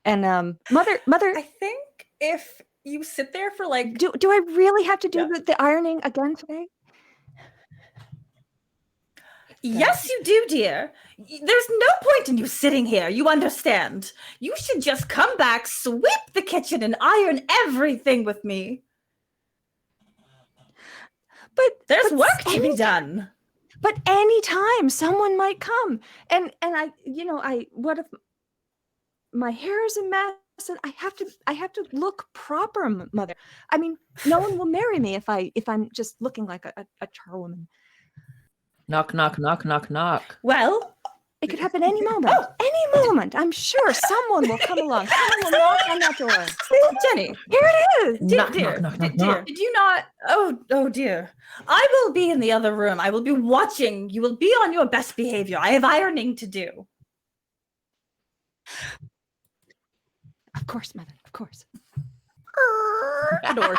And mother, I think if you sit there for like do I really have to do Yeah. the ironing again today? Yes, you do, dear. There's no point in you sitting here. You understand. You should just come back, sweep the kitchen, and iron everything with me. But There's but work to be any- done. But anytime someone might come, and what if my hair is a mess and I have to look proper, mother. I mean, no one will marry me if I'm just looking like a charwoman. Knock, knock, knock, knock, knock. Well, It could happen any moment. Any moment. I'm sure someone will come along. Someone will knock on that door. Jenny, Here it is. Knock, dear, knock, knock, knock, dear, knock. did you not? Oh, dear. I will be in the other room. I will be watching. You will be on your best behavior. I have ironing to do. Of course, mother. Of course. Door.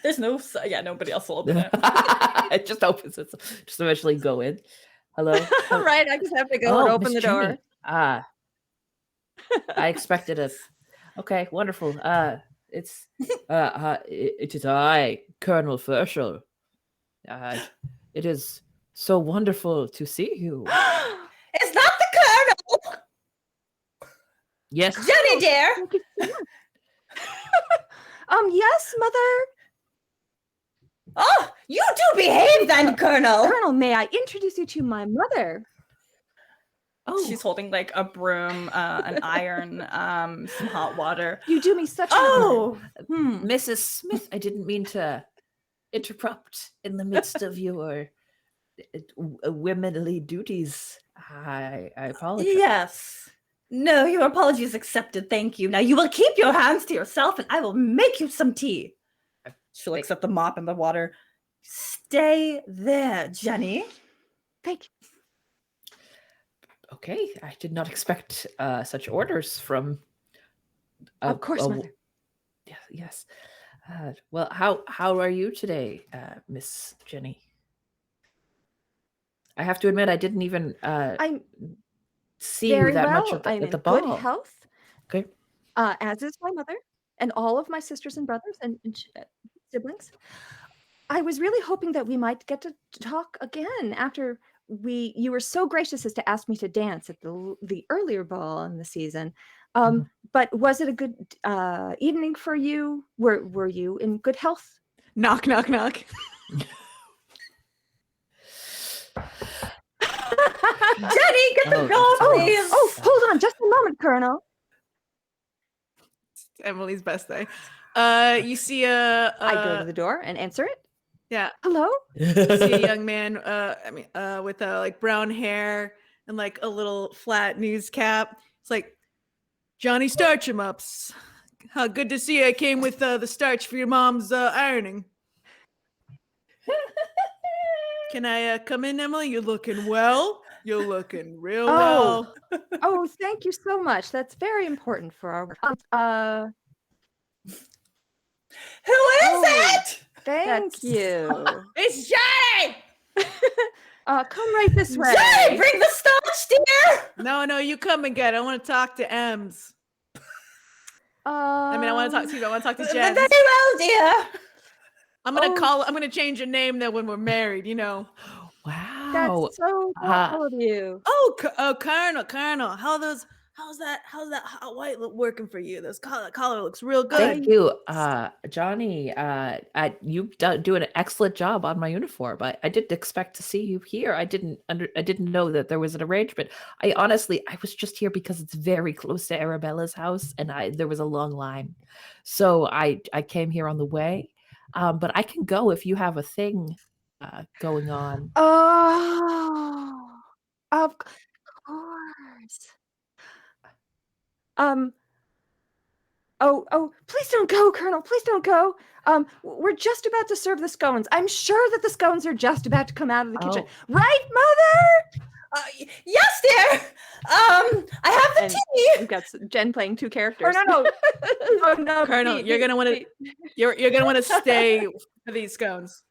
There's nobody else will open it. It just opens it. Just eventually go in. Hello. All right, I just have to go and open Miss the door. Jenny. I expected a. Okay, wonderful. It is I, Colonel Ferschel. It is so wonderful to see you. It's not the Colonel. Yes. Jenny, dear. Thank you so much. Yes, mother. Oh, you do behave then, Colonel. Colonel, may I introduce you to my mother? Oh, She's holding like a broom, an iron, some hot water. You do me such an honor. Oh, Mrs. Smith, I didn't mean to interrupt in the midst of your womanly duties. I apologize. yes. No, your apologies accepted. Thank you. Now you will keep your hands to yourself, and I will make you some tea. She looks at the mop and the water. Stay there, Jenny. Thank you. Okay, I did not expect such orders from. Of course, mother. Yes. Well, how are you today, Miss Jenny? I have to admit, I didn't even I'm see you very that well. much at I'm the in ball. good health. Okay. As is my mother and all of my sisters and brothers and siblings. I was really hoping that we might get to talk again after you were so gracious as to ask me to dance at the earlier ball in the season. But was it a good evening for you? Were you in good health? Knock, knock, knock. Jenny, get the Oh, phone, please. Oh, hold on just a moment, Colonel. Emily's best day. You see I go to the door and answer it. yeah, Hello? you see a young man. With like brown hair and like a little flat news cap. It's like Johnny Starch 'em ups. Good to see you. I came with the starch for your mom's ironing. Can I come in, Emily? You're looking well. You're looking real well. Oh, thank you so much. That's very important for our work. Who is it? Thank you. It's Johnny! Come right this way. Jenny, bring the starch, dear. No, you come and get it. I want to talk to Ems. I want to talk to you. I want to talk to Jen. Very well, dear. I'm gonna change your name then when we're married. You know. Wow. That's so thoughtful of you. Oh, Colonel. How's that hot white look working for you? This collar looks real good. Thank you, Johnny. You do an excellent job on my uniform. I didn't expect to see you here. I didn't know that there was an arrangement. I was just here because it's very close to Arabella's house, and there was a long line, so I came here on the way. But I can go if you have a thing going on. Oh, of course. Oh, please don't go, Colonel. Please don't go. We're just about to serve the scones. I'm sure that the scones are just about to come out of the kitchen. Right, Mother? Yes, dear. I have the tea. We've got Jen playing two characters. No. Oh, no, Colonel, you're gonna want to you're gonna want to stay for these scones.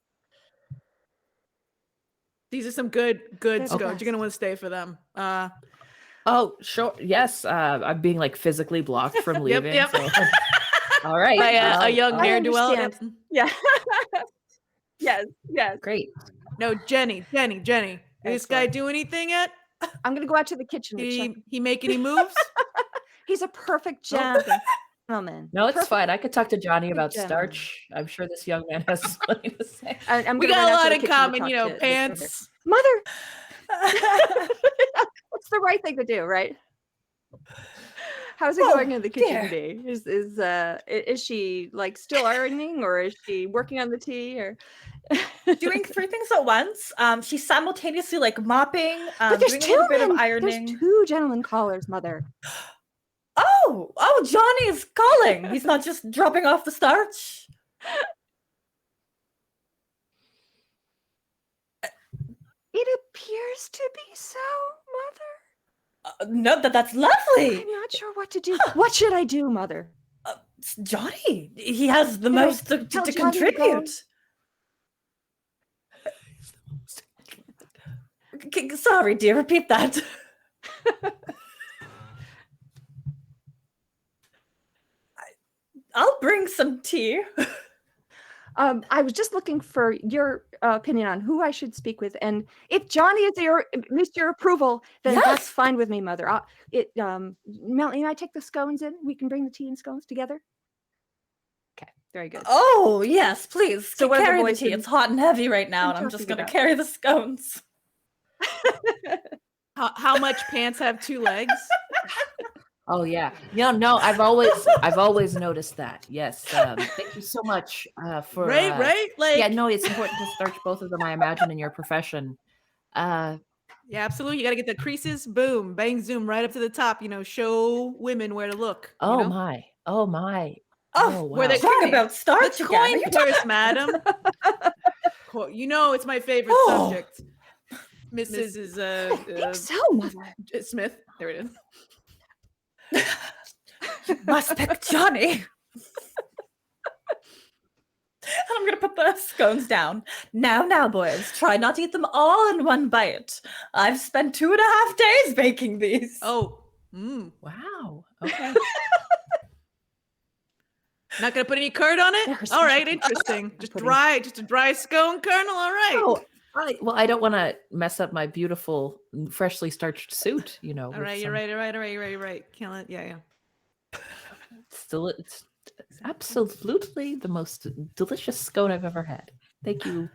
These are some good scones. Okay. You're gonna want to stay for them. Oh, sure. Yes. I'm being like physically blocked from leaving. Yep. So. All right. By a young I ne'er-do-well. understand. Yeah. Yes. Great. No, Jenny. Did this guy do anything yet? I'm gonna go out to the kitchen. He make any moves? He's a perfect gentleman. No, it's fine. I could talk to Johnny about gentleman. starch. I'm sure this young man has something to say. I'm We gonna got run a out to lot the in kitchen to common, talk you know, to the pants. Mother. What's the right thing to do, right? How's it going in the kitchen dear. today? Is she like still ironing, or is she working on the tea, or Doing 3 things at once. She's simultaneously like mopping, But there's doing a two little bit of men. ironing. There's 2 gentlemen callers, Mother. Oh, Johnny's calling. He's not just dropping off the starch. It appears to be so, Mother. No, that's lovely. I'm not sure what to do. What should I do, Mother? Johnny, he has the Can I most to tell Johnny to go? contribute. Sorry, dear. Repeat that. I'll bring some tea. I was just looking for your opinion on who I should speak with, and if Johnny is your approval, then Yes. that's fine with me, Mother. Melanie and I take the scones in. We can bring the tea and scones together. Okay, very good. Oh, yes, please. So what are the carry the boys tea. been- It's hot and heavy right now, and I'm just talking going to about? carry the scones. How much pants have 2 legs? Oh yeah. No. I've always noticed that. Yes. Thank you so much for. Right? Like Yeah. No, it's important to starch both of them. I imagine in your profession. Yeah, absolutely. You got to get the creases. Boom, bang, zoom, right up to the top. You know, show women where to look. you Oh know? my. Oh, where they- talking about The starch again. Are coin you purse, madam. You know, it's my favorite Oh. subject. Mrs. is I think so, Mother. Smith. There it is. must pick Johnny. I'm going to put the scones down. Now, boys, try not to eat them all in one bite. I've spent 2.5 days baking these. Oh, Wow. Okay. not gonna put any curd on They're it. All right, special. interesting. Just pudding. a dry scone, Colonel. All right. Oh, I don't want to mess up my beautiful, freshly starched suit. You know. All right, you're right. Can't let. Yeah. It's absolutely the most delicious scone I've ever had. Thank you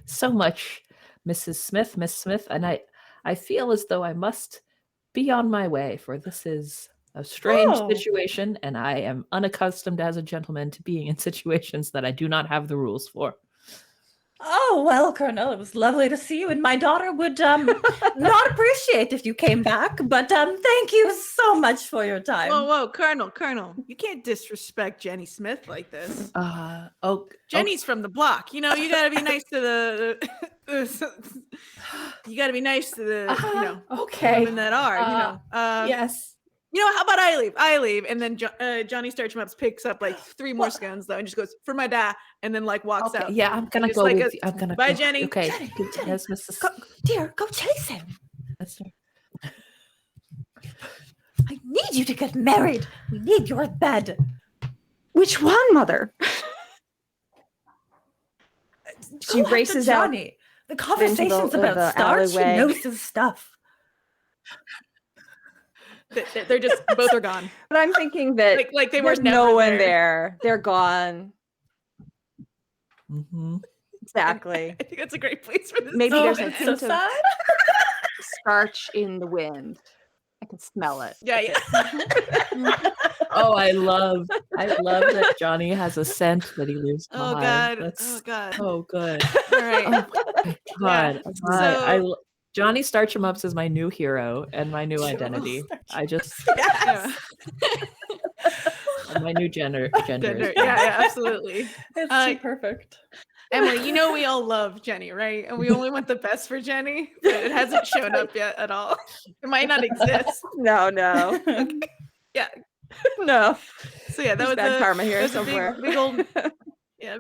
so much, Mrs. Smith, Miss Smith. And I feel as though I must be on my way, for this is a strange situation, and I am unaccustomed as a gentleman to being in situations that I do not have the rules for. Oh, well, Colonel, it was lovely to see you, and my daughter would not appreciate if you came back, but thank you so much for your time. Whoa, Colonel, you can't disrespect Jenny Smith like this. Jenny's from the block. You know, you gotta be nice to the. You gotta be nice to the. Okay. Women that are. Yes. You know, how about I leave, and then Johnny Starchmups picks up like 3 more scones though, and just goes for my dad, and then like walks out. Yeah, I'm gonna go with you. I'm gonna bye, go. Jenny. Okay. Jenny, Yes, Mrs. Dear, go chase him. That's right. I need you to get married. We need your bed. Which one, Mother? She Go races after out Johnny. The conversation's the about stars. She alleyway. knows his stuff. They're just both are gone. But I'm thinking that Like they were there's never no one there. They're gone. Mm-hmm. Exactly. I think that's a great place for this. Maybe there's a it's hint so of sad. starch in the wind. I can smell it. Yeah. Oh, I love that Johnny has a scent that he leaves Oh behind. God. That's Oh God. so good. All right. Oh my God. So- Johnny Starchmups is my new hero and my new identity. I just Yeah. my new gender. Yeah, absolutely. It's too perfect. Emily, you know we all love Jenny, right? And we only want the best for Jenny, but it hasn't shown up yet at all. It might not exist. No. Yeah. No. So yeah, that There's was bad a karma here that was a somewhere. big old yeah.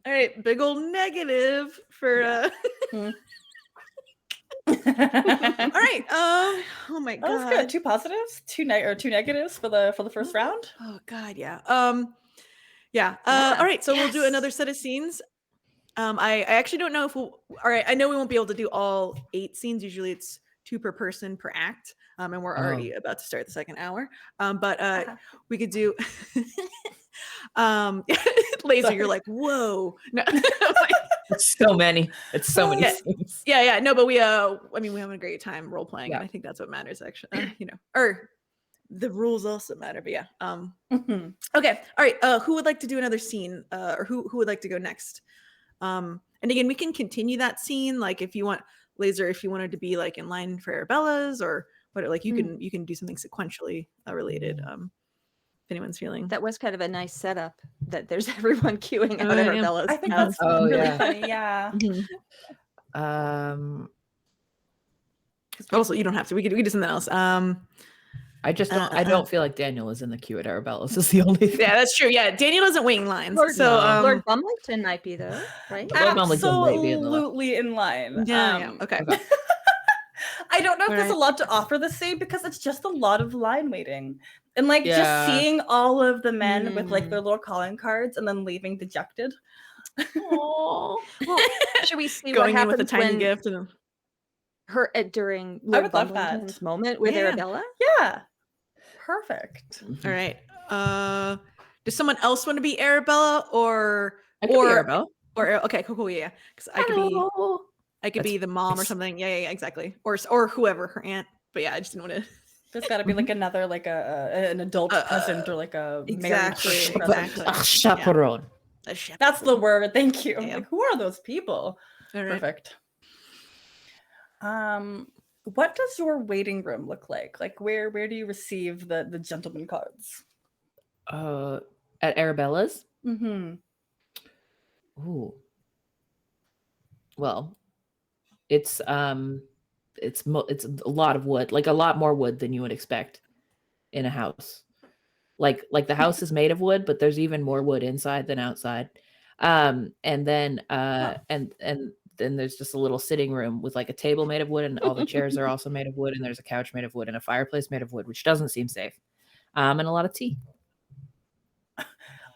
All right, big old negative for all right. Oh my That God. was good. 2 positives, 2 negatives for the first round. Oh God, yeah. Yeah. All right. So we'll do another set of scenes. I actually don't know if we'll. All right. I know we won't be able to do all 8 scenes. Usually it's 2 per person per act. And we're already about to start the second hour. But we could do. Laser, you're like, whoa. No. It's so many. It's so many things. Yeah. No, but we I mean, we have a great time role playing, and I think that's what matters actually. Or the rules also matter, but yeah. Okay. All right. Who would like to do another scene? Or who would like to go next? And again, we can continue that scene. Like if you want, Laser, if you wanted to be like in line for Arabella's or what, like you can do something sequentially related. If anyone's feeling That was kind of a nice setup that there's everyone queuing out yeah. Arabella's. I think house. that's really yeah. funny. Yeah. also you don't have to. We could do something else. I just don't. I don't feel like Daniel is in the queue at Arabella's. Is the only thing. Yeah, that's true. Yeah, Daniel doesn't wait in lines. Lord, So Lord Bumlington might be though, right? Lord Bumlington may be in the Absolutely in line. yeah. Okay. I don't know if there's a Alright. lot to offer the scene because it's just a lot of line waiting. And like Yeah. just seeing all of the men with like their little calling cards and then leaving dejected. Well, should we see Going what in with a happens tiny when gift and her during I Lord would love that. Bumlington's moment with Yeah. Arabella? Yeah. Perfect. all right. Does someone else want to be Arabella or I could be Arabella. or okay, cool, yeah. Because I could be the mom or something. Yeah, exactly. Or whoever, her aunt. But yeah, I just didn't want to. There's got to be like another like an adult present or like a married exactly. person present. Exactly. Chaperone. That's the word. Thank you. I'm Yeah. like, who are those people? All right. Perfect. What does your waiting room look like? Like where do you receive the gentleman cards? At Arabella's. Mm-hmm. Ooh. Well, it's a lot of wood, like a lot more wood than you would expect in a house. Like the house is made of wood, but there's even more wood inside than outside. And then then there's just a little sitting room with like a table made of wood, and all the chairs are also made of wood, and there's a couch made of wood and a fireplace made of wood, which doesn't seem safe. And a lot of tea.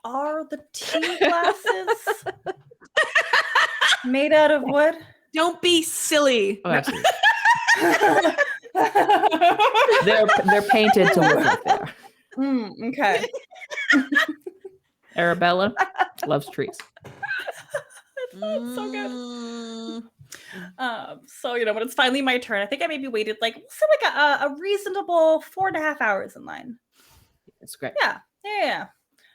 Are the tea glasses made out of wood? Don't be silly. Oh, absolutely. They're painted to look like they are. Okay. Arabella loves trees. It's so good. Mm. So when it's finally my turn, I think I maybe waited like a reasonable 4.5 hours in line. It's great. Yeah.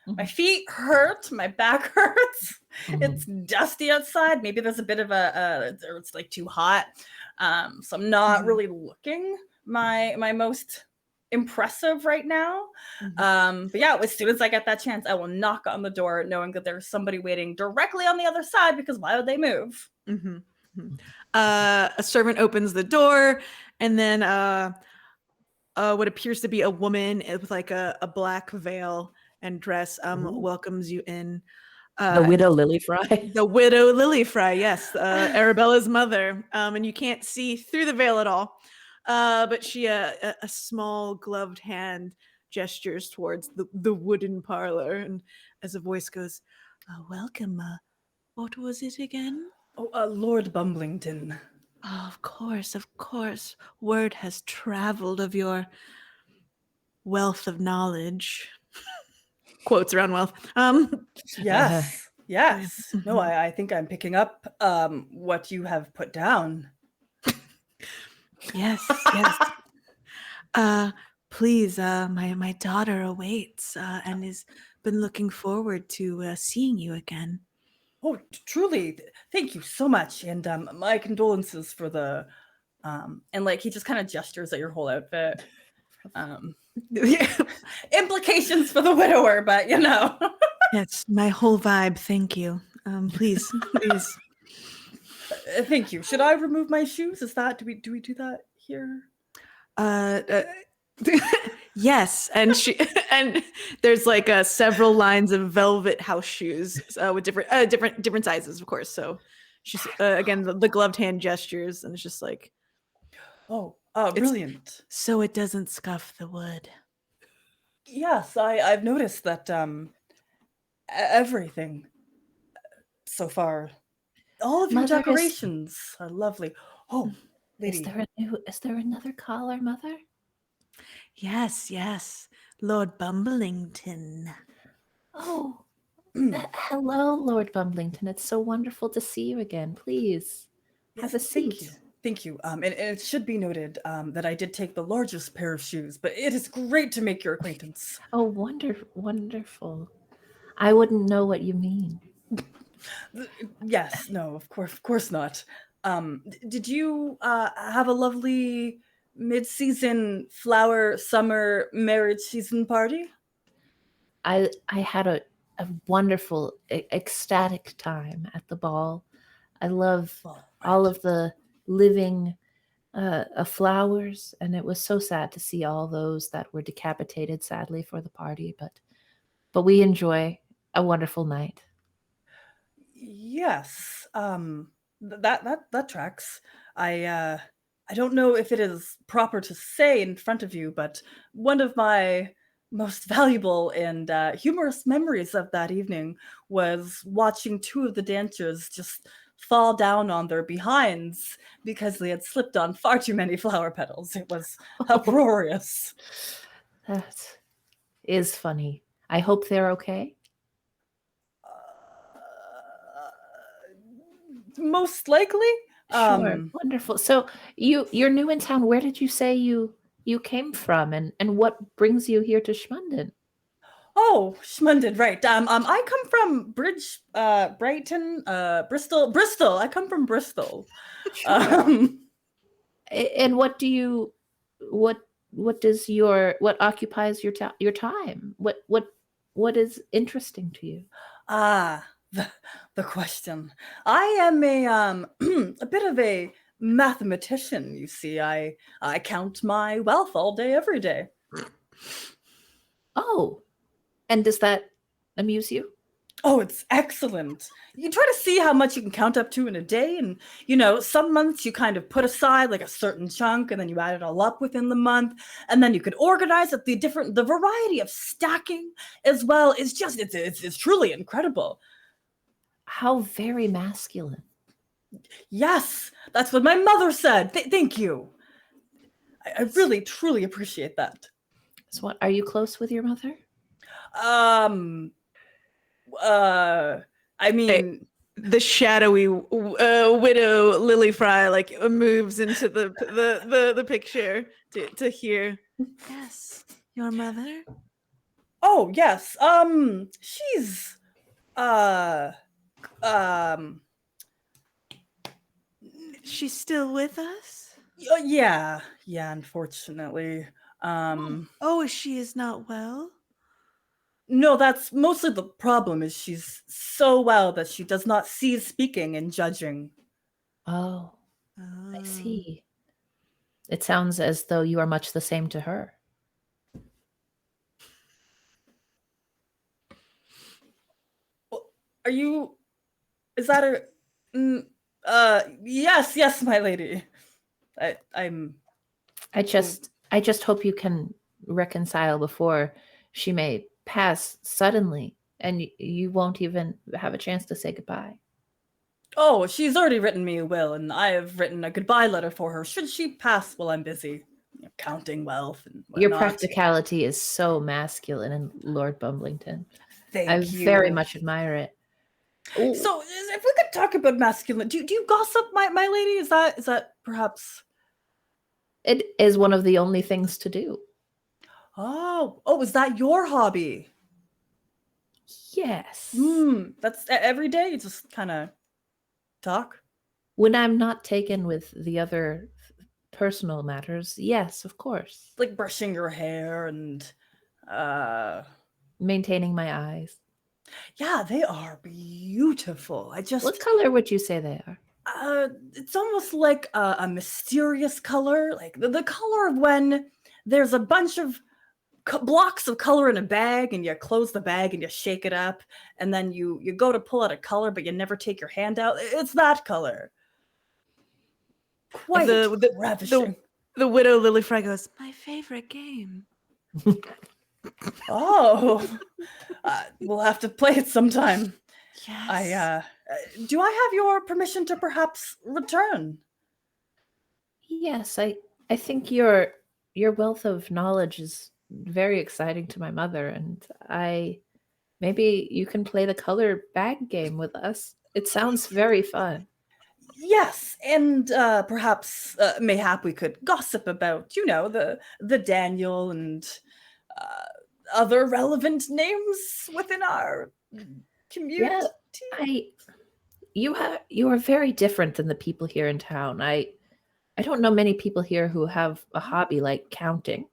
Mhm. My feet hurt, my back hurts. Mhm. It's dusty outside. Maybe there's a bit of or it's like too hot. So I'm not Mhm. really looking my most impressive right now. But yeah, as soon as I get that chance, I will knock on the door, knowing that there's somebody waiting directly on the other side, because why would they move? Mhm. Mhm. A servant opens the door, and then what appears to be a woman with like a black veil and dress Ooh. welcomes you in. The widow Lily Fry. The widow Lily Fry, yes, Arabella's mother, and you can't see through the veil at all. But she a small gloved hand gestures towards the wooden parlor, and as a voice goes, "Welcome. What was it again?" Oh, Lord Bumblington. Oh, of course. Word has traveled of your wealth of knowledge. Quotes around wealth. Yes. Yes. No, Mhm. I think I'm picking up what you have put down. Yes. Please, my daughter awaits and has been looking forward to seeing you again. Oh, truly, thank you so much, and my condolences for the and like he just kind of gestures at your whole outfit. Implications for the widower, but Yes, my whole vibe. Thank you. Please. Thank you. Should I remove my shoes? Is that do we do that here? Uh, uh, yes, and and there's like several lines of velvet house shoes with different sizes, of course. So she's again the gloved hand gestures, and it's just like, Oh, it's brilliant. so it doesn't scuff the wood. Yes, I've noticed that everything so far, all of your Mother, decorations are lovely. Oh, lady. is there another caller, Mother? Yes, Lord Bumblington. Oh, hello, Lord Bumblington. It's so wonderful to see you again. Please have a Yes, seat. Thank you. And it should be noted that I did take the largest pair of shoes, but it is great to make your acquaintance. Oh, wonderful. I wouldn't know what you mean. Yes, no, of course not. Did you have a lovely mid-season flower summer marriage season party? I had a wonderful, ecstatic time at the ball. I love all of the living flowers, and it was so sad to see all those that were decapitated, sadly, for the party. But we enjoy a wonderful night. Yes, that tracks. I don't know if it is proper to say in front of you, but one of my most valuable and humorous memories of that evening was watching two of the dancers just fall down on their behinds because they had slipped on far too many flower petals. It was uproarious. That is funny. I hope they're okay. Most likely. Sure, wonderful. So you're new in town. Where did you say you came from, and what brings you here to Schmunden? Oh, Schmunded, right. I come from Brighton, Bristol. I come from Bristol. Um, And what do you what occupies your time? What is interesting to you? ah, the question. I am a a bit of a mathematician. You see, I count my wealth all day, every day. Oh, and does that amuse you? Oh, it's excellent. You try to see how much you can count up to in a day. And, some months you kind of put aside like a certain chunk and then you add it all up within the month. And then you could organize it. The variety of stacking as well is just, it's truly incredible. How very masculine. Yes, that's what my mother said. Thank you. I really, truly appreciate that. So what, are you close with your mother? Um, I mean, The shadowy widow Lily Fry like moves into the picture to hear. Yes, your mother. oh yes, she's um She's still with us. yeah, unfortunately. Oh, she is not well. No, that's mostly the problem is she's so well that she does not cease speaking and judging. Oh, Oh. I see. It sounds as though you are much the same to her. Are you? Is that a? Yes, my lady. I'm. I just hope you can reconcile before she may pass suddenly and you won't even have a chance to say goodbye. Oh, she's already written me a will, and I have written a goodbye letter for her. Should she pass while I'm busy, counting wealth and whatnot. Your practicality is so masculine in Lord Bumblington. Thank you. Very much admire it. Ooh. So, if we could talk about masculine, do you gossip, my lady? Is that perhaps? It is one of the only things to do. Oh, is that your hobby? Yes. That's every day. You just kind of talk. When I'm not taken with the other personal matters, yes, of course. Like brushing your hair and maintaining my eyes. Yeah, they are beautiful. What color would you say they are? It's almost like a mysterious color, like the color of when there's a bunch of blocks of color in a bag and you close the bag and you shake it up and then you go to pull out a color but you never take your hand out. It's that color. Quite ravishing. The widow Lily Fry goes, my favorite game. Oh, we'll have to play it sometime. Yes. Do I have your permission to perhaps return? Yes, I think your wealth of knowledge is very exciting to my mother, and maybe you can play the color bag game with us. It sounds very fun. Yes, and perhaps mayhap we could gossip about, the Daniel and other relevant names within our community. Yeah, you are very different than the people here in town. I don't know many people here who have a hobby like counting.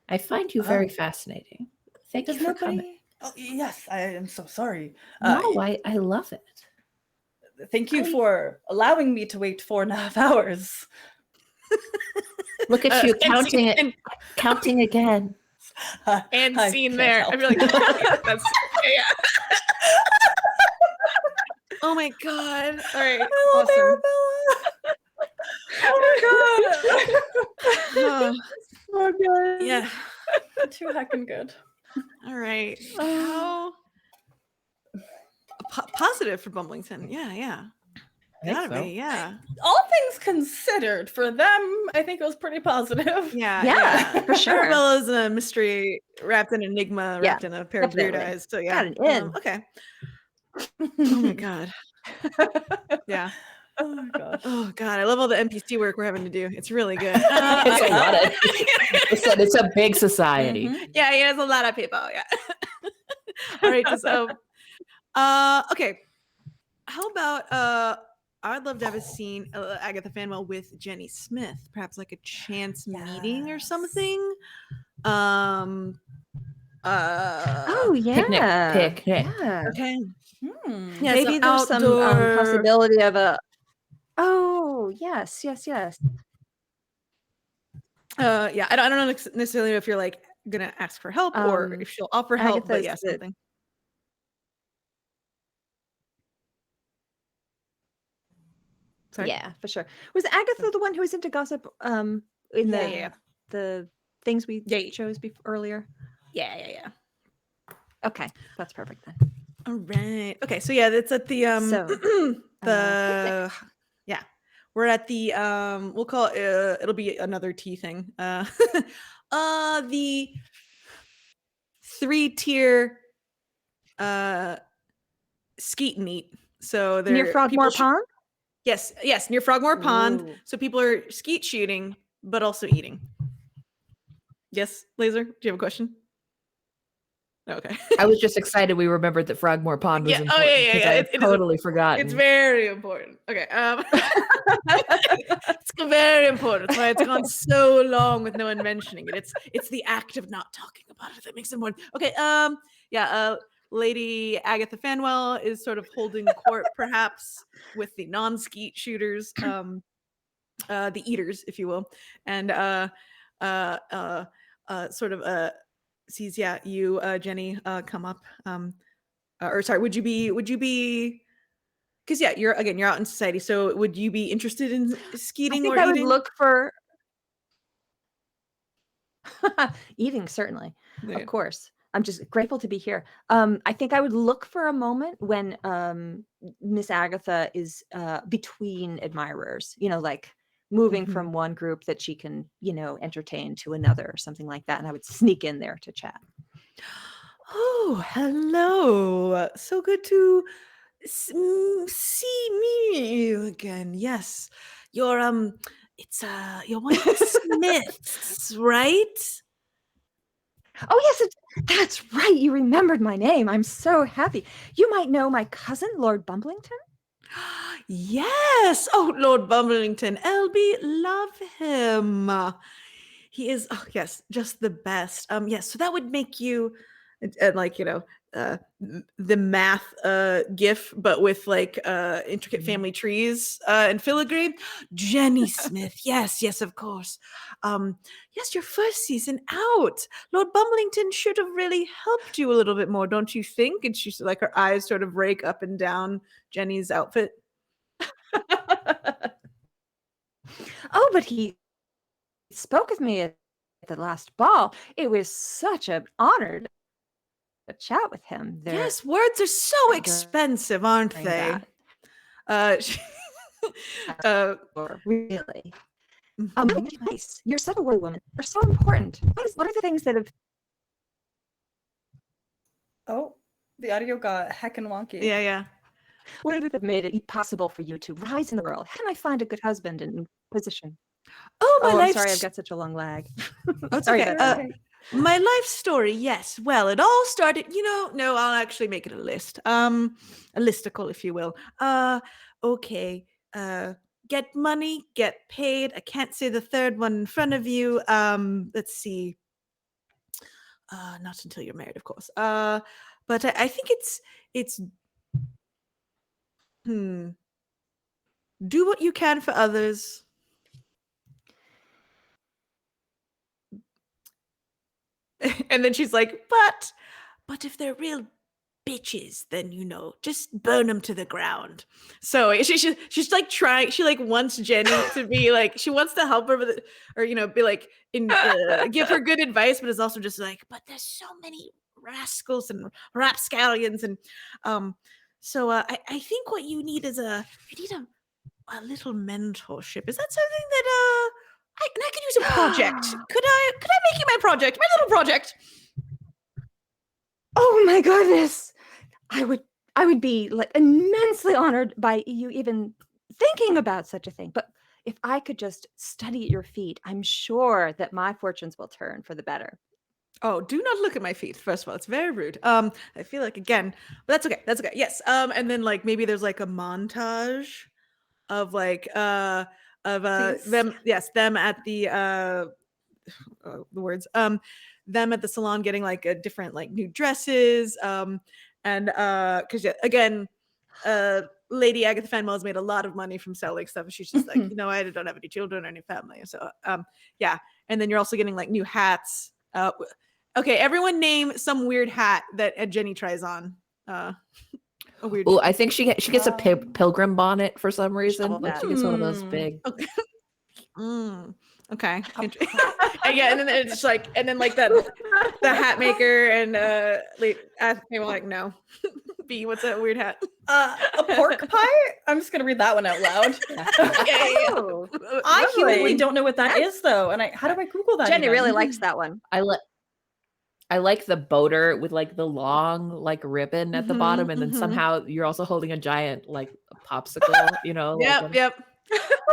I find you very fascinating. Thank you for coming. Oh, yes, I am so sorry. No, I love it. Thank you for allowing me to wait 4.5 hours. Look at you counting again. And scene there. I feel like that's yeah. Oh my god! All right, awesome. Oh my god! Yeah, too heckin' good. All right. How positive for Bumblington? Yeah. Gotta be, yeah. All things considered, for them, I think it was pretty positive. Yeah, for sure. Arabella's a mystery wrapped in enigma, wrapped in a pair of weird eyes. So yeah, got it in. Okay. Oh my god. Yeah. Oh my gosh. Oh god, I love all the NPC work we're having to do. It's really good. It's a lot of. It's a big society. Mm-hmm. Yeah, it's a lot of people. Yeah. All right. So, okay. How about I'd love to have a scene, Agatha Fanwell with Jenny Smith, perhaps like a chance meeting or something. Oh yeah, Picnic. Yeah. Okay. Yeah, maybe there's some possibility of a. Oh yes. Yeah, I don't know necessarily if you're like gonna ask for help or if she'll offer help, but yeah, something. Sorry? Yeah, for sure. Was Agatha the one who was into gossip? In the things we chose earlier. Yeah. Okay, that's perfect then. All right. Okay, so yeah, that's at the yeah, we're at the we'll call it it'll be another T thing. The 3-tier skeet and eat. So Near they're Frogmore Pond? Yes, near Frogmore Pond. Ooh. So people are skeet shooting, but also eating. Yes, Laser, do you have a question? Okay. I was just excited we remembered that Frogmore Pond was Yeah. Oh, important yeah. because I had It is totally forgotten. It's very important. Okay. It's very important. That's why it's gone so long with no one mentioning it. It's the act of not talking about it that makes it important. Okay. Lady Agatha Fanwell is sort of holding court, perhaps, with the non-skeet shooters, the eaters, if you will, and sort of sees you, Jenny, come up. Or sorry, would you be? Because you're out in society. So would you be interested in I skeeting think or I would eating? look for eating, certainly. Yeah. Of course. I'm just grateful to be here. I think I would look for a moment when Miss Agatha is between admirers, like moving Mhm. from one group that she can, entertain to another or something like that. And I would sneak in there to chat. Oh, hello. So good to see me again. Yes. You're you're one of the Smiths, right? Oh, yes, that's right. You remembered my name. I'm so happy. You might know my cousin, Lord Bumblington. Yes. Oh, Lord Bumblington. LB, love him. He is, oh yes, just the best. Yes, so that would make you, and like the math gif, but with like intricate family trees and filigree. Jenny Smith, yes, of course. Yes, your first season out. Lord Bumblington should have really helped you a little bit more, don't you think? And she's like, her eyes sort of rake up and down Jenny's outfit. Oh, but he spoke with me at the last ball. It was such an honor to chat with him. Yes, words are so expensive, aren't during they? that. Really. Mhm. Really nice. You're such a word woman. You're so important. What are the things that have Oh, the audio got heckin' wonky. Yeah. what have made it possible for you to rise in the world? How can I find a good husband and position? Oh, my I'm life. sorry, I've got such a long lag. Oh, it's Sorry okay. about that. My life story, yes. Well, it all started, no, I'll actually make it a list. A listicle, if you will. Okay. Get money, get paid. I can't say the third one in front of you. Let's see. Not until you're married, of course. But I think it's do what you can for others. And then she's like, but if they're real bitches, then just burn them to the ground. So she's like trying. She like wants Jenny to be like, she wants to help her with it, or be like give her good advice, but it's also just like, but there's so many rascals and rapscallions, and so I think what you need is a little mentorship. Is that something that I could use a project? Could I make you my project, my little project? Oh my goodness. I would be like immensely honored by you even thinking about such a thing. But if I could just study at your feet, I'm sure that my fortunes will turn for the better. Oh, do not look at my feet. First of all, it's very rude. I feel like again, but that's okay. That's okay. Yes. And then like maybe there's like a montage of like Please. them at the words them at the salon getting like a different like new dresses and because again Lady Agatha Fanwell has made a lot of money from selling stuff, and she's just like, I don't have any children or any family, so yeah. And then you're also getting like new hats. Okay, everyone name some weird hat that Jenny tries on. A weird. Oh, I think she gets a pilgrim bonnet for some reason. Like she gets one of those big. Okay. Okay. Again, and then it's like, and then like the hat maker and they were like, no. B, what's that weird hat? A pork pie? I'm just gonna read that one out loud. Oh, I humanly don't know what that is though, and how do I Google that? Jenny even? really likes that one. I like the boater with like the long like ribbon at the bottom, and then somehow you're also holding a giant like popsicle, you know? Like Yep, yep.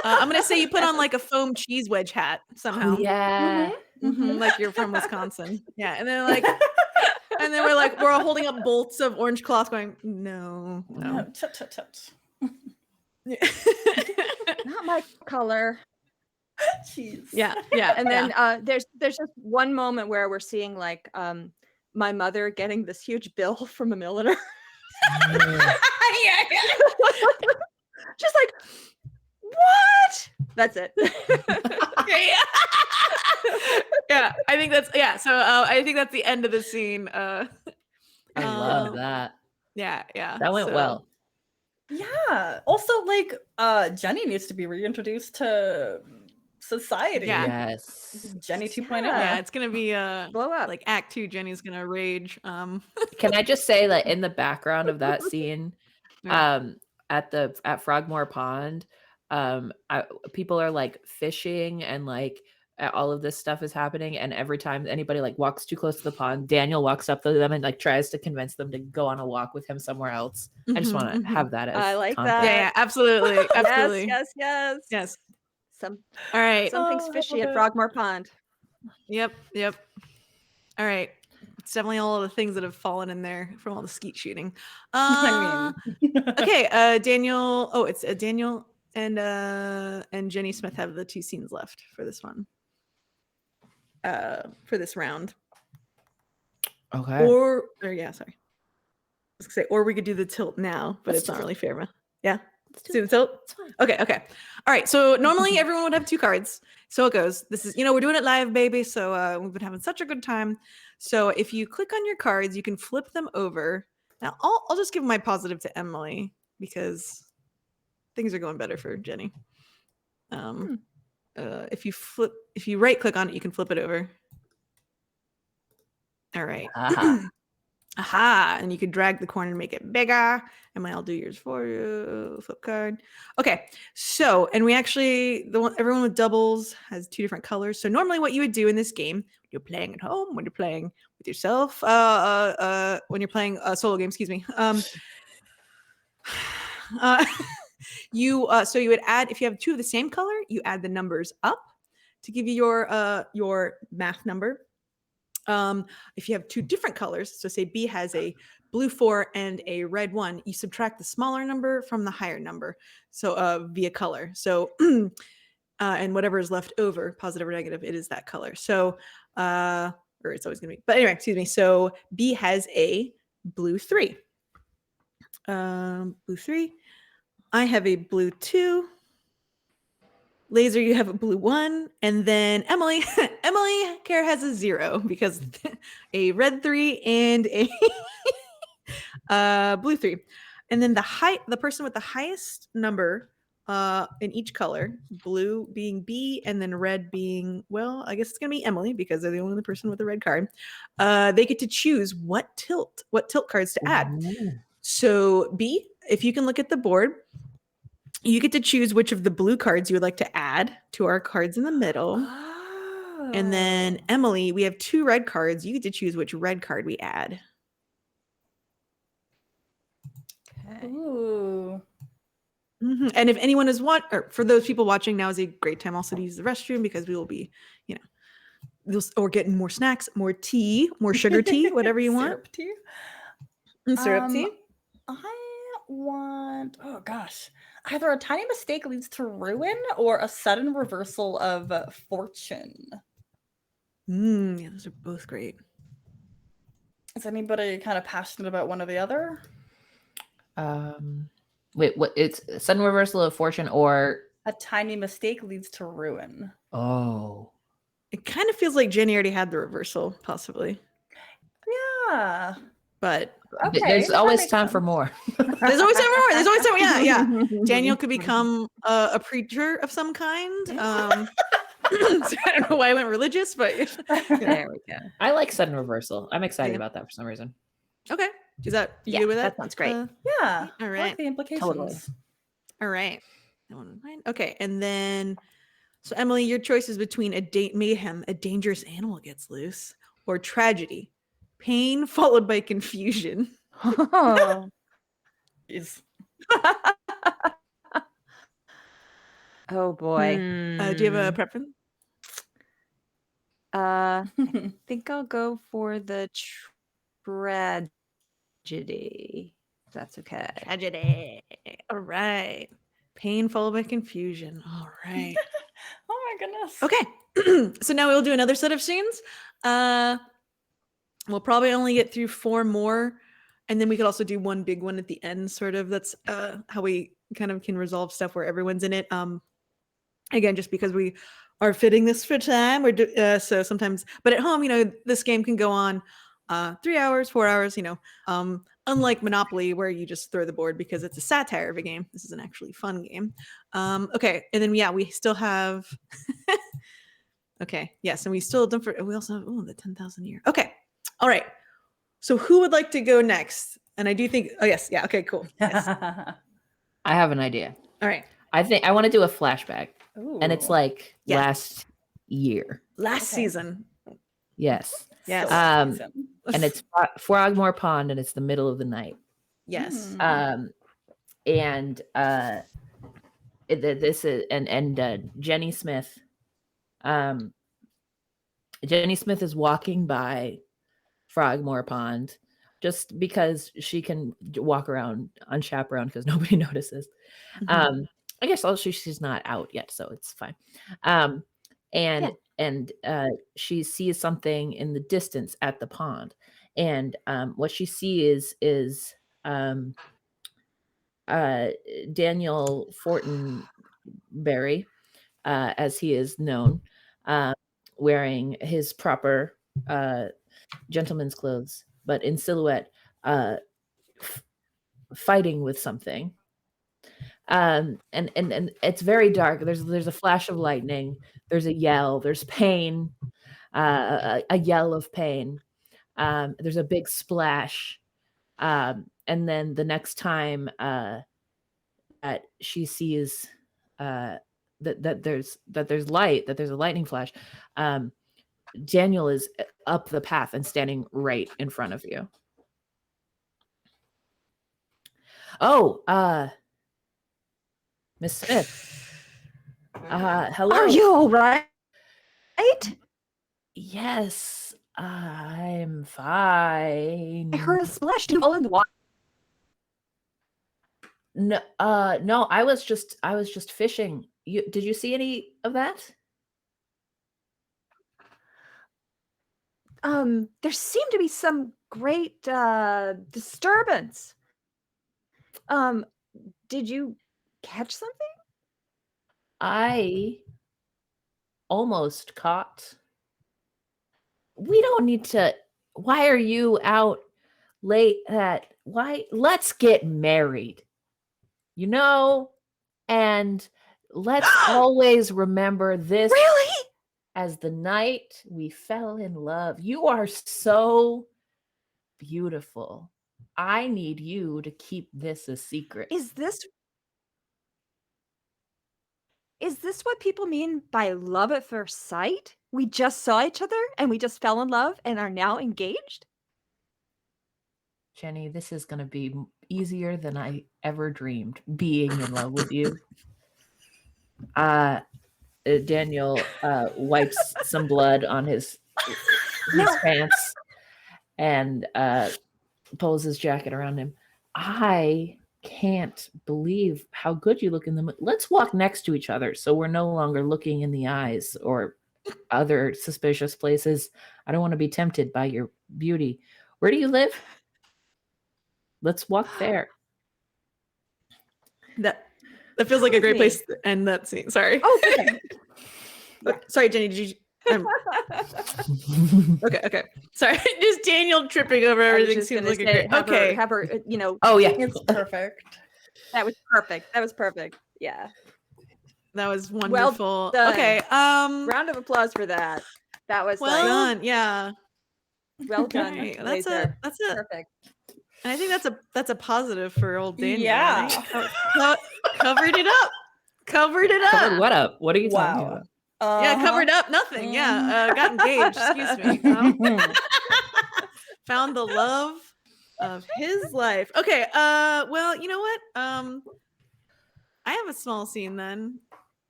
I'm gonna say you put on like a foam cheese wedge hat somehow. oh yeah. Like you're from Wisconsin. Yeah, and then we're like we're all holding up bolts of orange cloth, going, no. Tut, tut, tut. Not my color. Jeez. Yeah. And then there's just one moment where we're seeing like my mother getting this huge bill from a milliner. yeah. Just like, what? That's it. Yeah, I think that's So I think that's the end of the scene. I love that. Yeah. That went well. Yeah. Also, like, Jenny needs to be reintroduced to society. Yeah. Yes. Jenny 2.0. Yeah, it's gonna be Blow up. like Act 2. Jenny's gonna rage. Can I just say that in the background of that scene, at Frogmore Pond, people are like fishing and like all of this stuff is happening, and every time anybody like walks too close to the pond, Daniel walks up to them and like tries to convince them to go on a walk with him somewhere else. I just want to have that as I like context. that. Yeah, absolutely. Absolutely. Yes. All right. Something's fishy at Frogmore Pond. Yep. All right. It's definitely all of the things that have fallen in there from all the skeet shooting. Okay, Daniel. Oh, it's Daniel and Jenny Smith have the 2 scenes left for this one. For this round. Okay. Or yeah, sorry. I was gonna say, or we could do the tilt now, but it's not really fair. Yeah. Let's do the tilt. It's fine. Okay. All right. So normally everyone would have 2 cards. So it goes. This is, we're doing it live, baby. So we've been having such a good time. So if you click on your cards, you can flip them over. Now I'll just give my positive to Emily because things are going better for Jenny. If you right click on it, you can flip it over. All right. Aha. And you can drag the corner and make it bigger. Emily, I'll do yours for you. Flip card. Okay. So, and we actually, everyone with doubles has 2 different colors. So normally what you would do in this game, when you're playing at home, when you're playing with yourself, when you're playing a solo game, excuse me. You would add, if you have 2 of the same color, you add the numbers up to give you your math number. If you have 2 different colors, so say B has a blue 4 and a red 1, you subtract the smaller number from the higher number. So via color. So and whatever is left over, positive or negative, it is that color. So or it's always gonna be. But anyway, excuse me. So B has a blue 3. Blue 3. I have a blue 2. Laser, you have a blue 1, and then Emily Care has a 0 because a red 3 and a blue 3, and then the person with the highest number in each color, blue being B, and then red being, well, I guess it's gonna be Emily because they're the only person with the red card. They get to choose what tilt cards to add. So B, if you can look at the board, you get to choose which of the blue cards you would like to add to our cards in the middle. Oh. And then Emily, we have 2 red cards. You get to choose which red card we add. Okay. Ooh. And if anyone is or for those people watching, now is a great time also to use the restroom because we will be, or getting more snacks, more tea, more sugar tea, whatever you want. Syrup tea. Syrup tea. I want, oh gosh, either a tiny mistake leads to ruin or a sudden reversal of fortune. Yeah, those are both great. Is anybody kind of passionate about one or the other? Wait, what? It's sudden reversal of fortune or a tiny mistake leads to ruin. Oh. It kind of feels like Jenny already had the reversal, possibly. Yeah. But okay, there's always time for more. There's always time for more. There's always time. Yeah. Daniel could become a preacher of some kind. So I don't know why I went religious, but there we go. I like sudden reversal. I'm excited about that for some reason. Okay. Is that you good with that? That sounds great. Yeah. All right. I like the implications. Totally. All right. That one was mine. Okay. And then, so Emily, your choice is between mayhem, a dangerous animal gets loose, or tragedy, pain followed by confusion. Oh. Jeez. Oh boy. Do you have a preference? I think I'll go for the tragedy. If that's okay. Tragedy. All right. Pain followed by confusion. All right. Oh my goodness. Okay. So now we'll do another set of scenes. We'll probably only get through 4 more. And then we could also do one big one at the end, sort of. That's how we kind of can resolve stuff where everyone's in it. Again, just because we are fitting this for time. So sometimes, but at home, this game can go on 3 hours, 4 hours, unlike Monopoly, where you just throw the board because it's a satire of a game. This is an actually fun game. Okay. And then, we still have, okay. Yes. And we still don't, we also have, the 10,000 year. Okay. All right. So who would like to go next? And I do think, oh yes. Yeah. Okay, cool. Yes. I have an idea. All right. I think I want to do a flashback. And it's Ooh. like Yeah. last year. Last Okay. season. Yes. Yes. So awesome. And it's Frogmore Pond and it's the middle of the night. Yes. Mm. This is Jenny Smith. Jenny Smith is walking by Frogmore Pond just because she can walk around unchaperoned because nobody notices. Mhm. I guess also she's not out yet, so it's fine. She sees something in the distance at the pond, and what she sees is Daniel Fortenberry, as he is known, wearing his proper gentleman's clothes, but in silhouette, fighting with something. And it's very dark. There's a flash of lightning. There's a yell. There's pain. A yell of pain. There's a big splash. And then the next time that she sees that there's light, that there's a lightning flash, Daniel is up the path and standing right in front of you. Oh, Miss Smith. Hello. Are you all right? Yes, I'm fine. I heard a splash. Did you fall in the water? No, I was just fishing. Did you see any of that? There seemed to be some great disturbance. Did you catch something? I almost caught. We don't need to. Why are you out late? Why? Let's get married. And let's always remember this. Really? As the night we fell in love. You are so beautiful. I need you to keep this a secret. Is this what people mean by love at first sight? We just saw each other and we just fell in love and are now engaged? Jenny, this is going to be easier than I ever dreamed, being in love with you. Daniel wipes some blood on his pants and pulls his jacket around him. I can't believe how good you look in them. Let's walk next to each other so we're no longer looking in the eyes or other suspicious places. I don't want to be tempted by your beauty. Where do you live? Let's walk there. That feels like a great place to end that scene. Sorry. Oh, okay. Sorry, Jenny. Did you? Okay. Sorry, just Daniel tripping over everything seems like a great. Okay. Have her, Oh yeah, It's perfect. That was perfect. Yeah. That was wonderful. done. Okay. Round of applause for that. That was Well done. Yeah. well done. Okay, Laser. that's a. Perfect. And I think that's a positive for old Daniel. Yeah. Right? Covered it up. Covered it up. covered what up? What are you talking Wow. about? Yeah, covered up. Nothing. Yeah. Got engaged. Excuse me. found the love of his life. Okay, well, you know what? I have a small scene then.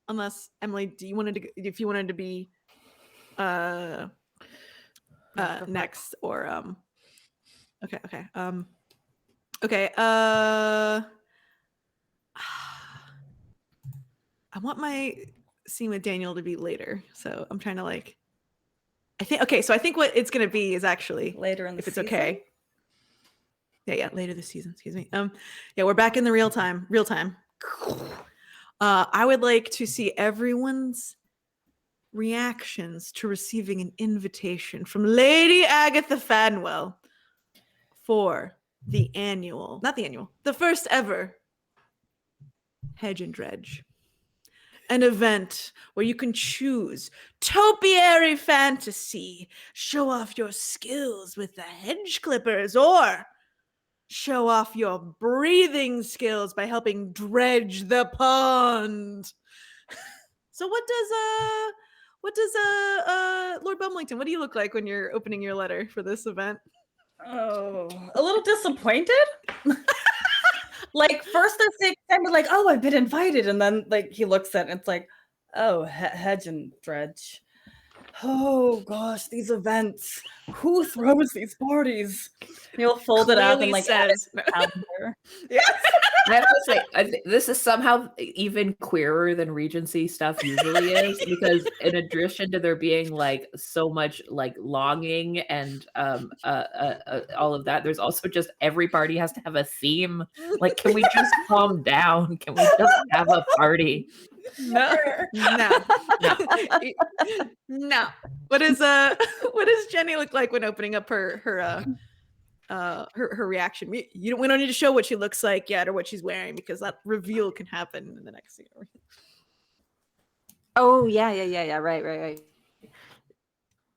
Unless Emily, if you wanted to be next or okay. I want my scene with Daniel to be later. So I'm trying to like so I think what it's gonna be is actually Later in the if it's season? okay. Yeah, later this season, excuse me. Yeah, we're back in the real time. I would like to see everyone's reactions to receiving an invitation from Lady Agatha Fanwell for the first ever Hedge and Dredge. An event where you can choose topiary fantasy, show off your skills with the hedge clippers, or show off your breathing skills by helping dredge the pond. So what does Lord Bumlington, what do you look like when you're opening your letter for this event? Oh, a little disappointed. Like first it's kind of like, oh, I've been invited, and then like he looks at it and it's like, oh, Hedge and Dredge. Oh gosh, these events. Who throws these parties? He'll fold it up and like add it says, to the calendar. yes. I have to say, this is somehow even queerer than Regency stuff usually is, because in addition to there being like so much like longing and all of that, there's also just every party has to have a theme. Like, can we just calm down? Can we just have a party? No. What does Jenny look like when opening up her reaction? We don't need to show what she looks like yet or what she's wearing, because that reveal can happen in the next scene. Oh yeah. Right.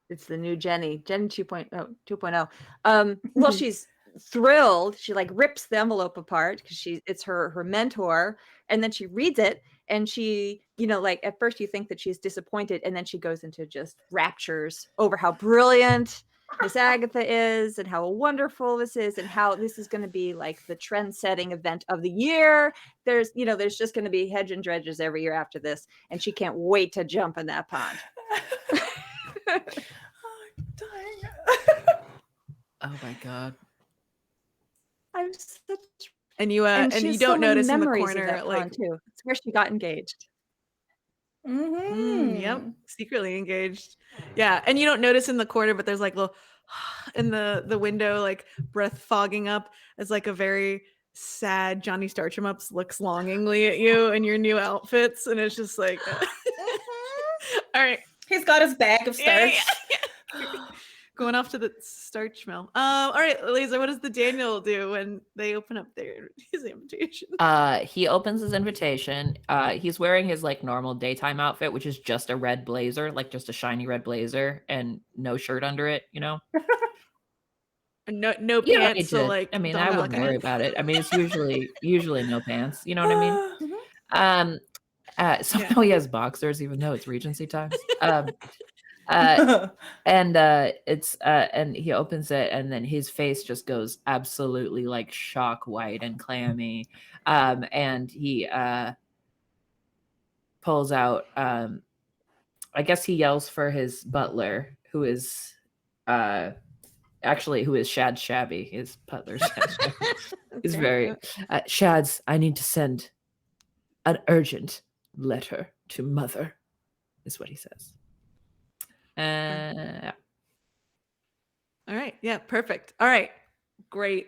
It's the new Jenny 2.0. Well, she's thrilled. She like rips the envelope apart because it's her mentor, and then she reads it, and she, like at first you think that she's disappointed, and then she goes into just raptures over how brilliant Miss Agatha is and how wonderful this is and how this is going to be like the trend-setting event of the year. There's just going to be Hedge and Dredges every year after this, and she can't wait to jump in that pond. I'm dying. Oh my god. I'm such and you she don't notice in the corner of that pond too. It's where she got engaged. Yep, secretly engaged. Yeah, and you don't notice in the corner, but there's like little in the window, like breath fogging up as like a very sad Johnny Starchemups looks longingly at you in your new outfits, and it's just like all right, he's got his bag of starch. Going off to the starch mill. All right, Laser, what does the Daniel do when they open up his invitation? He opens his invitation. He's wearing his like normal daytime outfit, which is just a red blazer, like just a shiny red blazer and no shirt under it, No pants. So like, I mean, I wouldn't worry about it. I mean, it's usually no pants. You know what I mean? Somehow he has boxers, even though it's Regency times. And he opens it, and then his face just goes absolutely like shock white and clammy, and he pulls out I guess he yells for his butler, who is Shad Shabby. His butler is very Shad's, I need to send an urgent letter to mother, is what he says. All right. Yeah, perfect. All right. Great.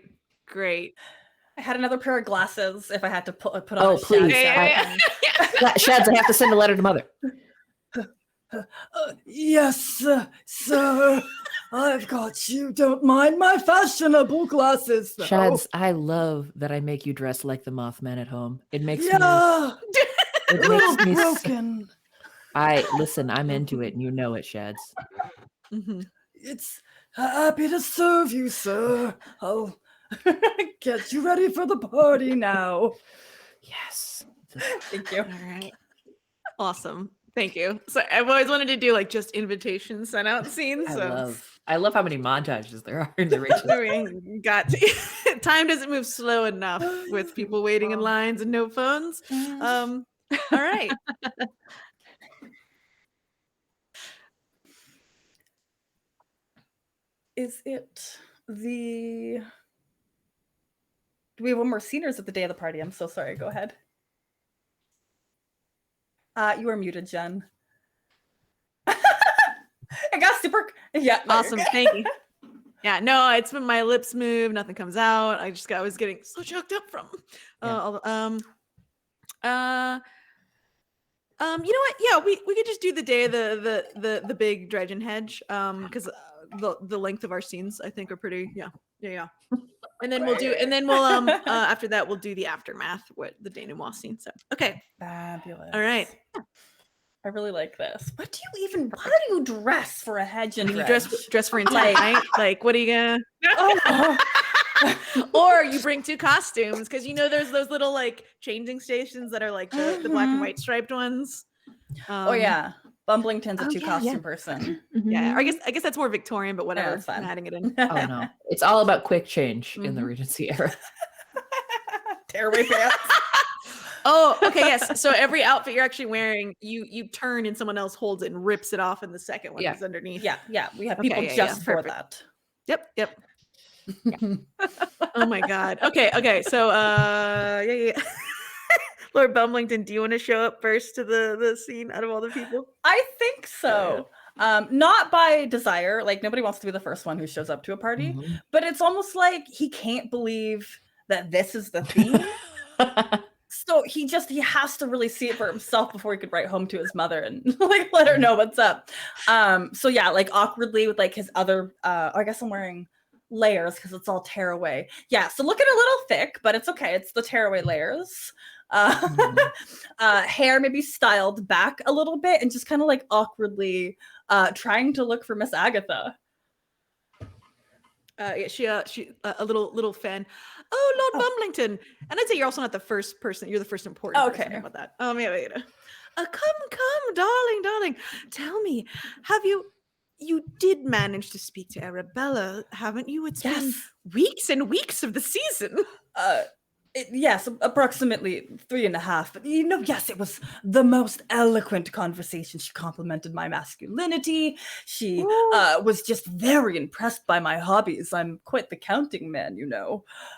I had another pair of glasses if I had to put on a please. Shads, I have to send a letter to mother. Yes, sir. I've got you. Don't mind my fashionable glasses, though. Shads, I love that I make you dress like the Mothman at home. It makes me broken. Listen, I'm into it, and you know it, Shads. Mm-hmm. It's happy to serve you, sir. I'll get you ready for the party now. Yes. Thank you. All right. Awesome. Thank you. So I've always wanted to do like just invitation sent out scenes. I love how many montages there are in the region. We got time doesn't move slow enough with people waiting in lines and no phones. All right. Is it the... Do we have one more scene or is it the day of the party? I'm so sorry. Go ahead. You are muted, Jen. I got super... Yeah. No, Awesome. Thank you. Yeah, no, it's when my lips move, nothing comes out. I was getting so choked up from you know what? Yeah, we could just do the day of the big dredging hedge. Because the length of our scenes I think are pretty yeah. And then we'll after that we'll do the aftermath, what the denouement scene. So okay. Fabulous. All right. I really like this. How do you dress for a hedge and You dress for intent, right? Like, what are you gonna? Oh. Or you bring two costumes because there's those little like changing stations that are like the black and white striped ones. Oh yeah, Bumblington's a two-costume person. Yeah, I guess that's more Victorian, but whatever. that's fine. I'm adding it in. Oh no, it's all about quick change in the Regency era. Tearaway pants. Oh, okay, yes. So every outfit you're actually wearing, you turn and someone else holds it and rips it off in the second one is underneath. Yeah. We have people just for that. Yep. Oh my God. Okay. So yeah. Lord Bumblington, do you want to show up first to the scene out of all the people? I think so. Not by desire. Like nobody wants to be the first one who shows up to a party, but it's almost like he can't believe that this is the theme. So he has to really see it for himself before he could write home to his mother and like let her know what's up. So yeah, like awkwardly with like his other I guess I'm wearing layers because it's all tearaway. Yeah, so looking a little thick, but it's okay. It's the tearaway layers. Hair maybe styled back a little bit and just kind of like awkwardly trying to look for Miss Agatha. Yeah, she a little fan. Oh, Lord Bumblington, and I'd say you're also not the first person. You're the first important person. How about that? Come, darling. Tell me, have you did manage to speak to Arabella, haven't you? It's been weeks and weeks of the season. Yes, approximately 3.5. But yes, it was the most eloquent conversation. She complimented my masculinity. She was just very impressed by my hobbies. I'm quite the counting man,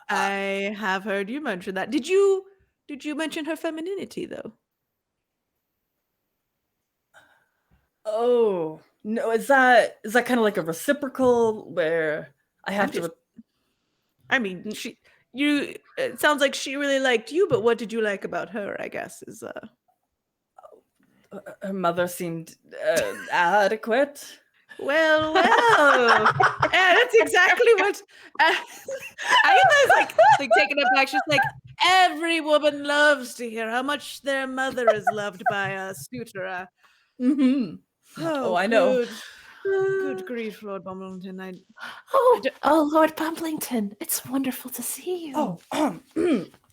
I have heard you mention that. Did you mention her femininity though? Oh no, is that kind of like a reciprocal where I have to? I mean, it sounds like she really liked you, but what did you like about her, I guess, is her mother seemed adequate. Well. Yeah, that's exactly what Agatha's like taking it back. She's like, every woman loves to hear how much their mother is loved by a suitor. Oh, I know. Good grief, Lord Bumblington. Lord Bumblington, it's wonderful to see you.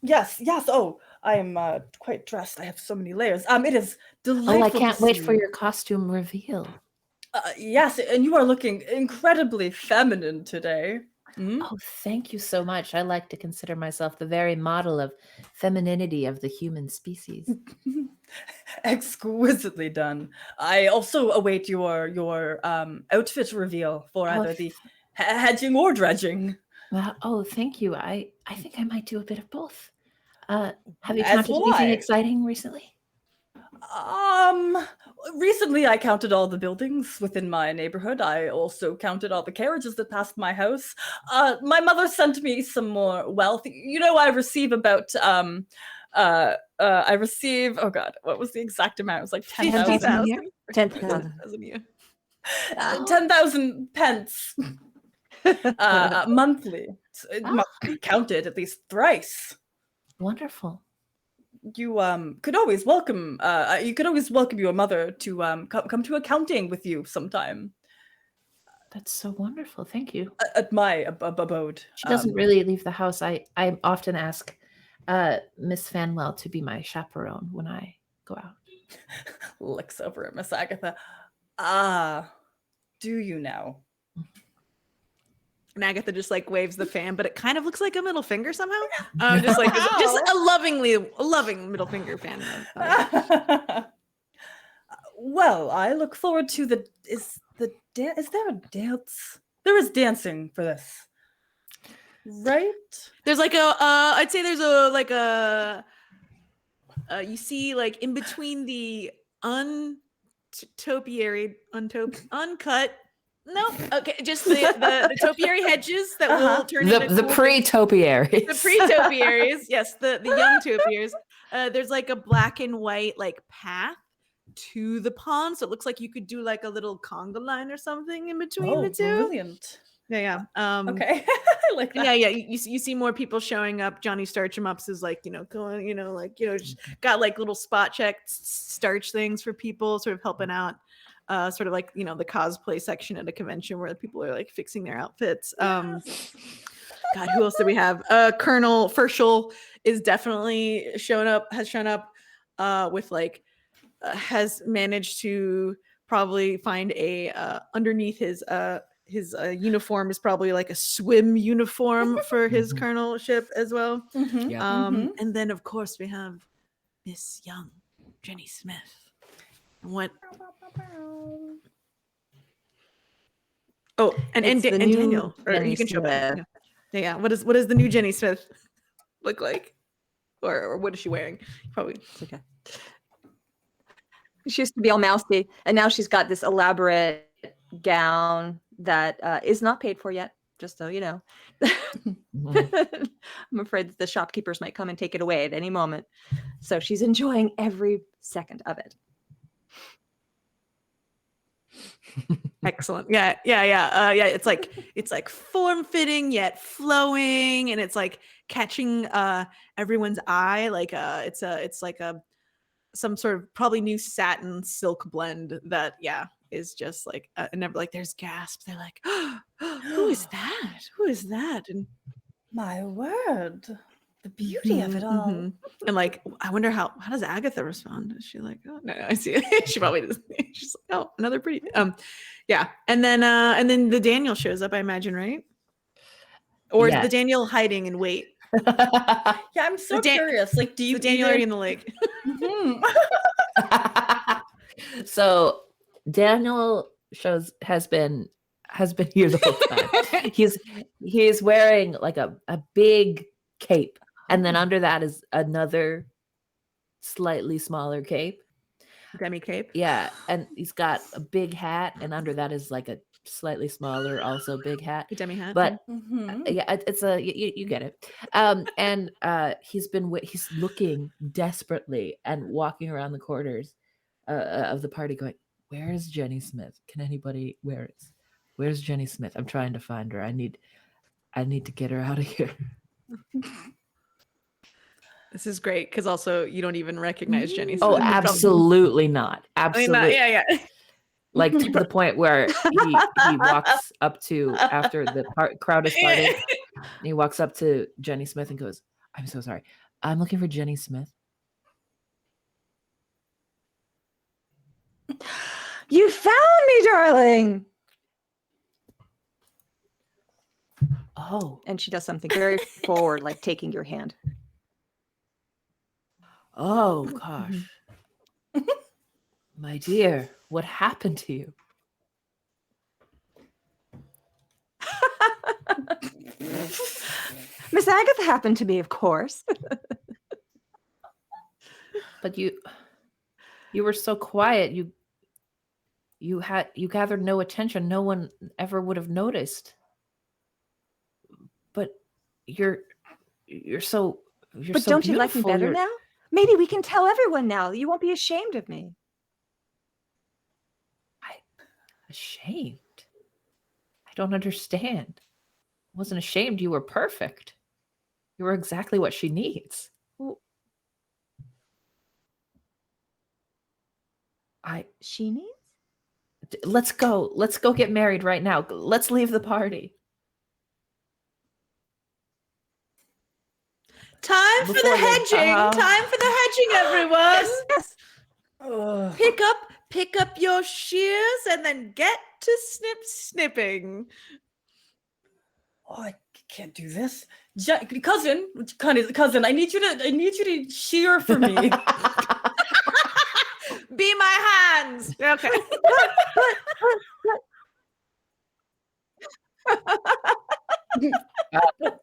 Yes. Oh, I am quite dressed. I have so many layers. It is delightful. Oh, I can't wait for your costume reveal. Yes, and you are looking incredibly feminine today. Oh, thank you so much. I like to consider myself the very model of femininity of the human species. Exquisitely done. I also await your outfit reveal for either the hedging or dredging. Thank you. I think I might do a bit of both. Have you counted anything exciting recently? Recently I counted all the buildings within my neighborhood. I also counted all the carriages that passed my house. My mother sent me some more wealth. I receive about oh god, what was the exact amount? It was like 10,000. 10,000 a year. 10,000 pence monthly. It must be counted at least thrice. Wonderful. You could always welcome your mother to come to accounting with you sometime. That's so wonderful. Thank you. At my abode. She doesn't really leave the house. I often ask Miss Fanwell to be my chaperone when I go out. looks over at Miss Agatha. Do you know? And Agatha just like waves the fan, but it kind of looks like a middle finger somehow. Just like just a loving middle finger fan. Well, I look forward to the. Is there a dance? There is dancing for this, right? There's like I'd say there's a like a. You see, like in between the uncut. No, okay, just the topiary hedges that will turn into the pre-topiaries. The pre-topiaries, yes, the young topiaries. There's like a black and white like path to the pond, so it looks like you could do like a little conga line or something in between the two. Brilliant. Yeah. Okay, I like that. Yeah. You see more people showing up. Johnny Starch 'em Ups is like, going, just got like little spot check starch things for people, sort of helping out. Sort of like, the cosplay section at a convention where people are like fixing their outfits. God, who else do we have? Colonel Ferschel is definitely has shown up with like, has managed to probably find a underneath his uniform is probably like a swim uniform for his colonelship as well. And then of course we have Miss Young, Jenny Smith. And what? Oh, and Daniel, or Jenny you can show Smith. that. Yeah. What does the new Jenny Smith look like, or what is she wearing? Probably. It's okay. She used to be all mousy, and now she's got this elaborate gown that is not paid for yet. Just so you know. I'm afraid that the shopkeepers might come and take it away at any moment. So she's enjoying every second of it. Excellent. Yeah. It's like form-fitting yet flowing, and it's like catching everyone's eye. Like it's like some sort of probably new satin silk blend that is just like and never like there's gasps. They're like, oh, who is that? Who is that? And my word, the beauty of it all. And like, I wonder how does Agatha respond? Is she like, oh no, I see it. She probably doesn't. She's like, oh, another pretty. Yeah. And then the Daniel shows up, I imagine, right? Or is the Daniel hiding in wait? Yeah, I'm so curious. Like, do you Daniel already in the lake? So Daniel has been here the whole time. He's wearing like a big cape, and then under that is another slightly smaller cape. Demi cape. Yeah, and he's got a big hat, and under that is like a slightly smaller, also big hat. A demi hat. But it's a you get it. And he's looking desperately and walking around the corners of the party, going, "Where is Jenny Smith? Can anybody? Where's Jenny Smith? I'm trying to find her. I need to get her out of here." This is great because also you don't even recognize Jenny Smith. Oh, absolutely not. Absolutely. Yeah. Like to the point where he walks up to, after the crowd has started, he walks up to Jenny Smith and goes, "I'm so sorry. I'm looking for Jenny Smith." You found me, darling. Oh. And she does something very forward, like taking your hand. Oh, gosh. My dear, what happened to you? Miss Agatha happened to me, of course. But you were so quiet. You gathered no attention. No one ever would have noticed. But you're so But don't you like me better now? Maybe we can tell everyone now. You won't be ashamed of me. Ashamed? I don't understand. I wasn't ashamed. You were perfect. You were exactly what she needs. She needs? Let's go. Let's go get married right now. Let's leave the party. Time for the hedging. Time for the hedging, everyone. Yes. Ugh. Pick up your shears and then get to snipping. Oh, I can't do this. Cousin, I need you to shear for me. Be my hands. Okay.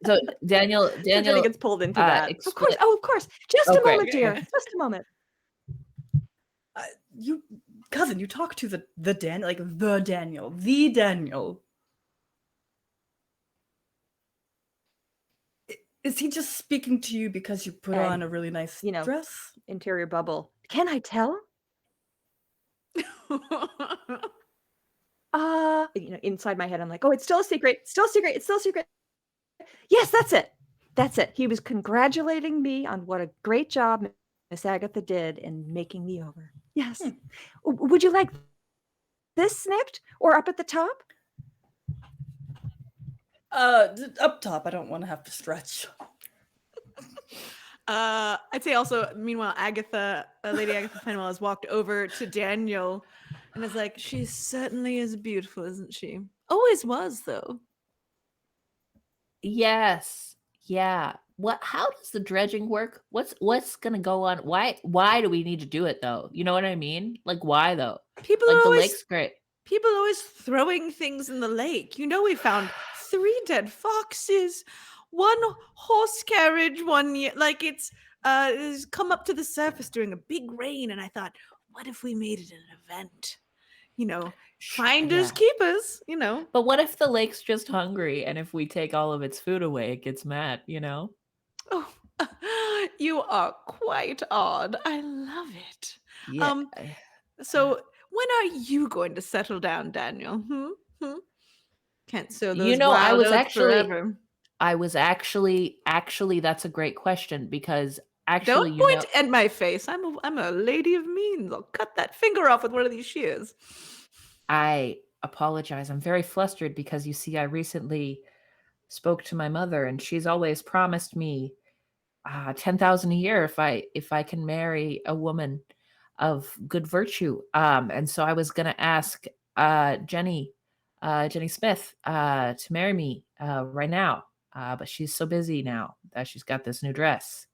So Daniel, So Jenny gets pulled into that. Of course. expli- Oh, of course. Just Oh, a great. moment, dear. Just a moment. Cousin, you talk to the Daniel, the Daniel. Is he just speaking to you because you put And, on a really nice you know, dress? Interior bubble. Can I tell? Inside my head, I'm like, oh, it's still a secret. It's still a secret. It's still a secret. Yes, that's it. That's it. He was congratulating me on what a great job Miss Agatha did in making me over. Yes. Would you like this snipped or up at the top? Up top. I don't want to have to stretch. I'd say also, meanwhile, Lady Agatha Fenwell has walked over to Daniel and is like, she certainly is beautiful, isn't she? Always was, though. Yes. Yeah. How does the dredging work? What's gonna go on? Why do we need to do it though? You know what I mean? Like why though? People Like are the always lake's great. people are always throwing things in the lake. You know, we found 3 dead foxes, 1 horse carriage one year. Like it's come up to the surface during a big rain, and I thought, what if we made it an event? You know, finders Yeah. keepers. You know. But what if the lake's just hungry and if we take all of its food away, it gets mad, you know? Oh, you are quite odd. I love it. Yeah. So when are you going to settle down, Daniel? Can't sow those You know, wild oats forever. I was actually that's a great question because actually, Don't you point know, at my face. I'm a lady of means. I'll cut that finger off with one of these shears. I apologize. I'm very flustered because you see, I recently spoke to my mother and she's always promised me 10,000 a year if I can marry a woman of good virtue. And so I was gonna ask Jenny Smith to marry me right now. But she's so busy now that she's got this new dress.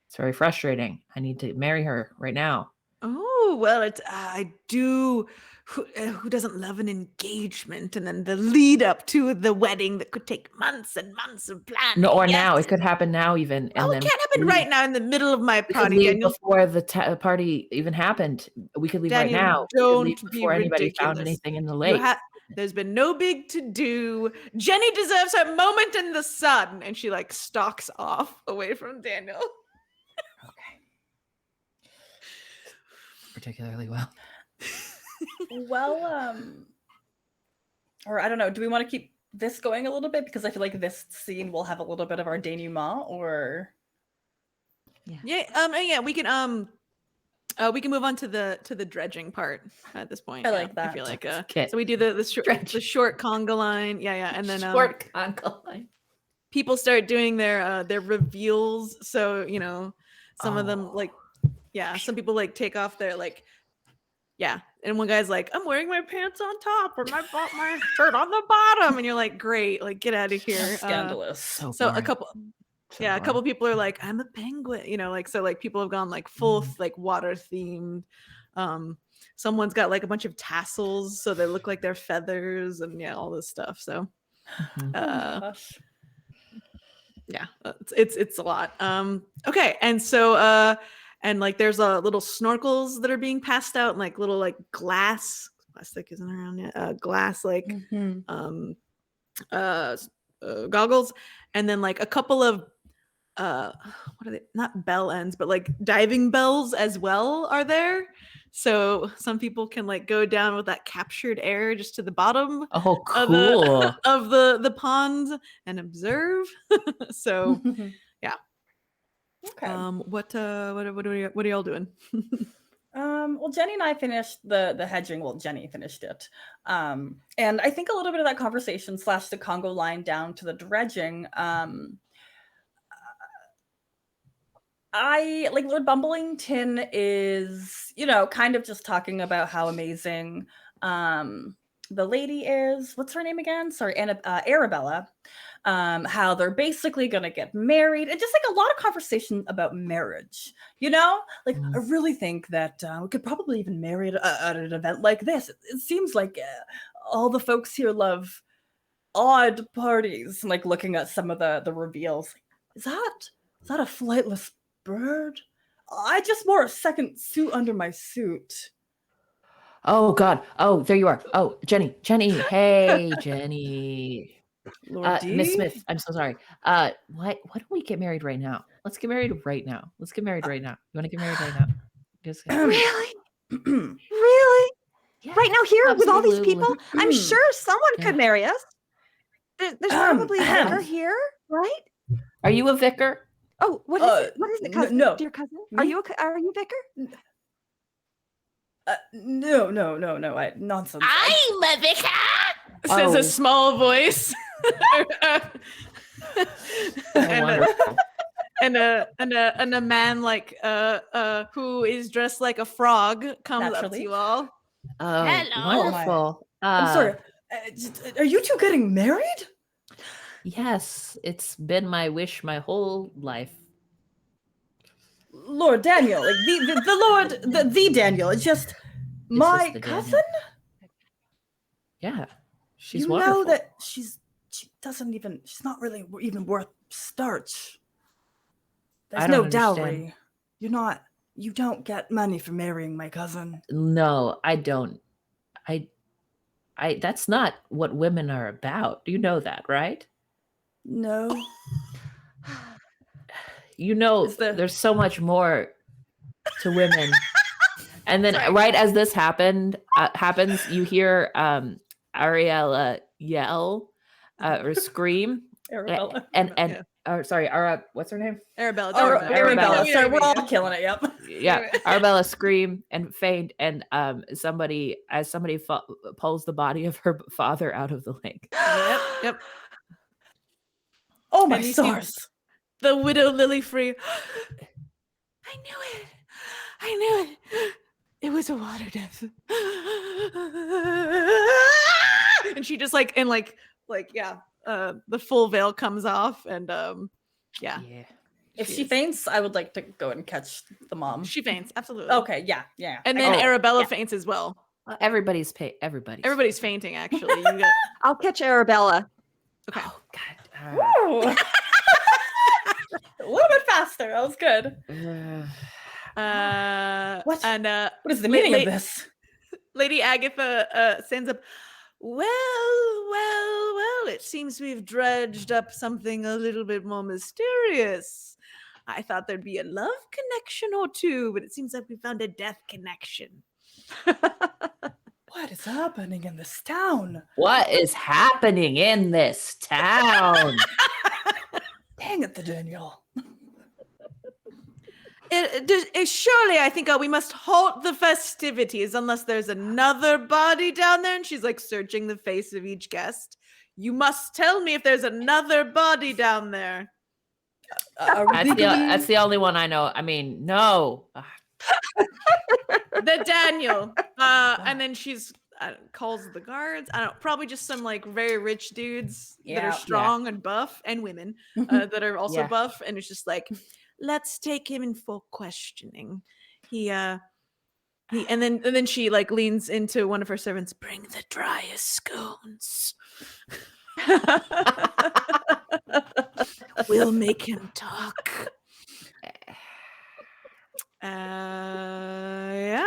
It's very frustrating. I need to marry her right now. Oh, well, I do. Who doesn't love an engagement and then the lead up to the wedding that could take months and months of planning? No, or Yes. now. It could happen now even. Oh, it can't happen right now in the middle of my We could party, leave Daniel. before the party even happened. We could leave right Daniel, now. We could leave don't be before anybody found ridiculous. anything in the lake. There's been no big to do. Jenny deserves her moment in the sun, and she like stalks off away from Daniel. Okay. Particularly well. Well, or I don't know. Do we want to keep this going a little bit because I feel like this scene will have a little bit of our denouement, or Yeah, we can move on to the dredging part at this point. I Yeah, like that. I feel like Okay. so we do the short conga line. Yeah, and then Short conga line. people start doing their reveals. So, you know, some of them like some people like take off their like and one guy's like, I'm wearing my pants on top or my shirt on the bottom, and you're like, great, like get out of here. scandalous. So So a boring. couple So a boring. couple people are like, I'm a penguin, you know, like so like people have gone like full like water themed. Someone's got like a bunch of tassels so they look like they're feathers and all this stuff. So Mhm. Gosh. it's a lot. Okay, and so and like there's little snorkels that are being passed out and like little like plastic isn't around yet, glass like Mhm. goggles, and then like a couple of what are they, not bell ends but like diving bells as well are there, so some people can like go down with that captured air just to the bottom Oh, of cool. the pond and observe. So Okay. what are y'all doing? Well, Jenny and I finished the hedging. Well, Jenny finished it. And I think a little bit of that conversation / the Congo line down to the dredging. Lord Bumblington is, kind of just talking about how amazing the lady is. What's her name again? Sorry, Arabella. How they're basically gonna get married, and just like a lot of conversation about marriage. I really think that we could probably even marry at an event like this. It seems like all the folks here love odd parties. Like looking at some of the reveals. Is that a flightless bird? I just wore a second suit under my suit. Oh God. Oh, there you are. Oh, Jenny. Hey, Jenny. Lord D? Miss Smith, I'm so sorry. Why don't we get married right now? Let's get married right now. You want to get married right now? Just Really? Really? Yeah, Right now here with all these people? absolutely. I'm sure someone Yeah. could marry us. There's probably a vicar here, right? Are you a vicar? Oh, what is it? What is it, cousin? no. Dear cousin? Me? Are you vicar? No. Nonsense. I'm a vicar. Says Oh. a small voice. Wonderful. and a man like who is dressed like a frog comes up to Naturally. you all. Oh, Hello. wonderful. I'm sorry. Are you two getting married? Yes, it's been my wish my whole life. Lord Daniel, like the Lord, the Daniel. It's just my the cousin. Daniel. Yeah, she's You wonderful. know that she's not really even worth starch. There's I no don't dowry. understand. You don't get money for marrying my cousin. No, I don't. I that's not what women are about. You know that, right? No. There's so much more to women. And then right as this happens, you hear Ariella yell or scream. Arabella. What's her name? Arabella. Arabella. Yeah, Sorry, we're all yeah. killing it. Yep. Yeah, Arabella scream and faint, and somebody pulls the body of her father out of the lake. Yep. Oh my And you see- stars. The widow Lily Free. I knew it. It was a water death. And she just the full veil comes off, and yeah. If she faints, I would like to go and catch the mom. She faints, absolutely. Okay, yeah. And then Oh, Arabella yeah. faints as well. Everybody's Everybody's fainting, actually. You got, I'll catch Arabella. okay. Oh God. Woo! A little bit faster. That was good. What? And What is the meaning of this? Lady Agatha stands up. Well, it seems we've dredged up something a little bit more mysterious. I thought there'd be a love connection or two, but it seems like we found a death connection. What is happening in this town? What is happening in this town? Dang it, the Daniel. Surely, I think we must halt the festivities unless there's another body down there. And she's like searching the face of each guest. You must tell me if there's another body down there. That's the only one I know. I mean, no. The Daniel. And then she's calls the guards. I don't know, probably just some like very rich dudes that are strong and buff, and women that are also buff. And it's just like, let's take him in for questioning. And then she like leans into one of her servants. Bring the driest scones. We'll make him talk. And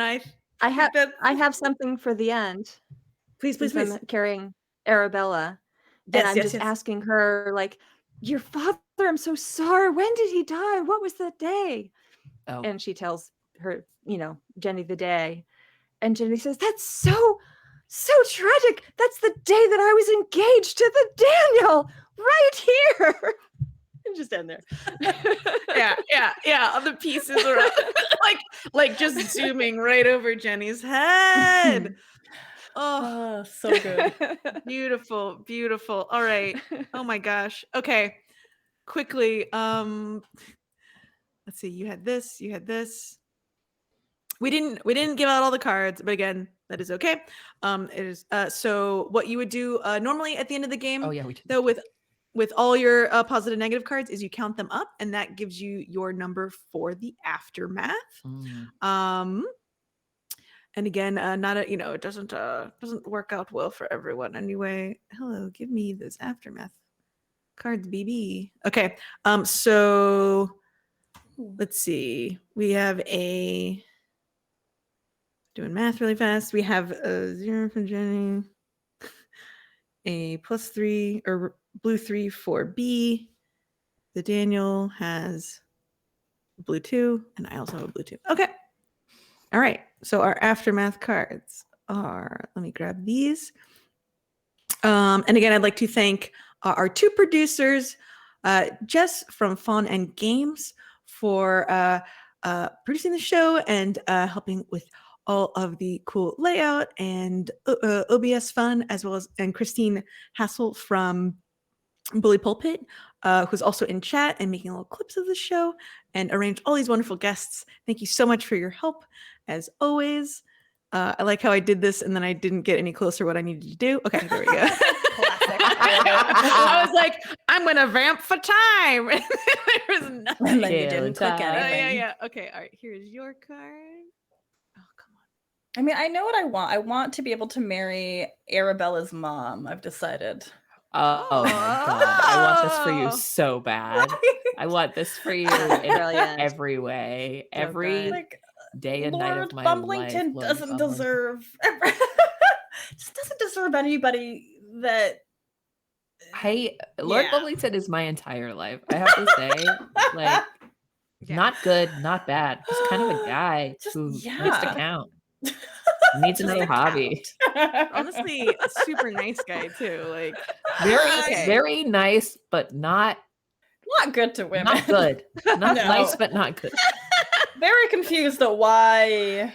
I have something for the end. Please. I'm carrying Arabella. And I'm just asking her, like, your father, I'm so sorry. When did he die? What was that day? Oh. And she tells her, Jenny the day. And Jenny says, that's so tragic. That's the day that I was engaged to the Daniel right here. And just end there. Yeah. The pieces are like just zooming right over Jenny's head. Oh, so good. Beautiful. All right. Oh my gosh. Okay. quickly. Let's see. You had this. We didn't give out all the cards, but again, that is okay. It is so what you would do normally at the end of the game. Oh yeah, we did. Though with all your positive and negative cards is you count them up, and that gives you your number for the aftermath. And again, not a it doesn't work out well for everyone anyway. Hello, give me this aftermath cards, BB. Okay, so let's see. We have doing math really fast. We have a 0 for Jenny, a +3 or blue 3 for B. The Daniel has blue 2, and I also have a blue 2. Okay. All right. So our aftermath cards are, let me grab these. And again, I'd like to thank our 2 producers, Jess from Fawn and Games, for producing the show and helping with all of the cool layout and OBS fun, as well as Kristine Hassell from Bully Pulpit, who's also in chat and making little clips of the show and arranged all these wonderful guests. Thank you so much for your help, as always. I like how I did this and then I didn't get any closer what I needed to do. Okay, there we go. I was like, I'm going to vamp for time. There was nothing. And then you didn't click anything. Yeah. Okay, all right. Here's your card. Oh, come on. I mean, I know what I want. I want to be able to marry Arabella's mom, I've decided. Oh my god, I want this for you so bad. I want this for you in every way, every day and night of my Bumblington life. doesn't deserve anybody that Lord Bumblington is my entire life. I have to say, like, not good, not bad. Just kind of a guy who needs to count. Needs another hobby. Honestly, a super nice guy too. Like very nice, but not good to women. Not good. Not nice, but not good. Very confused at why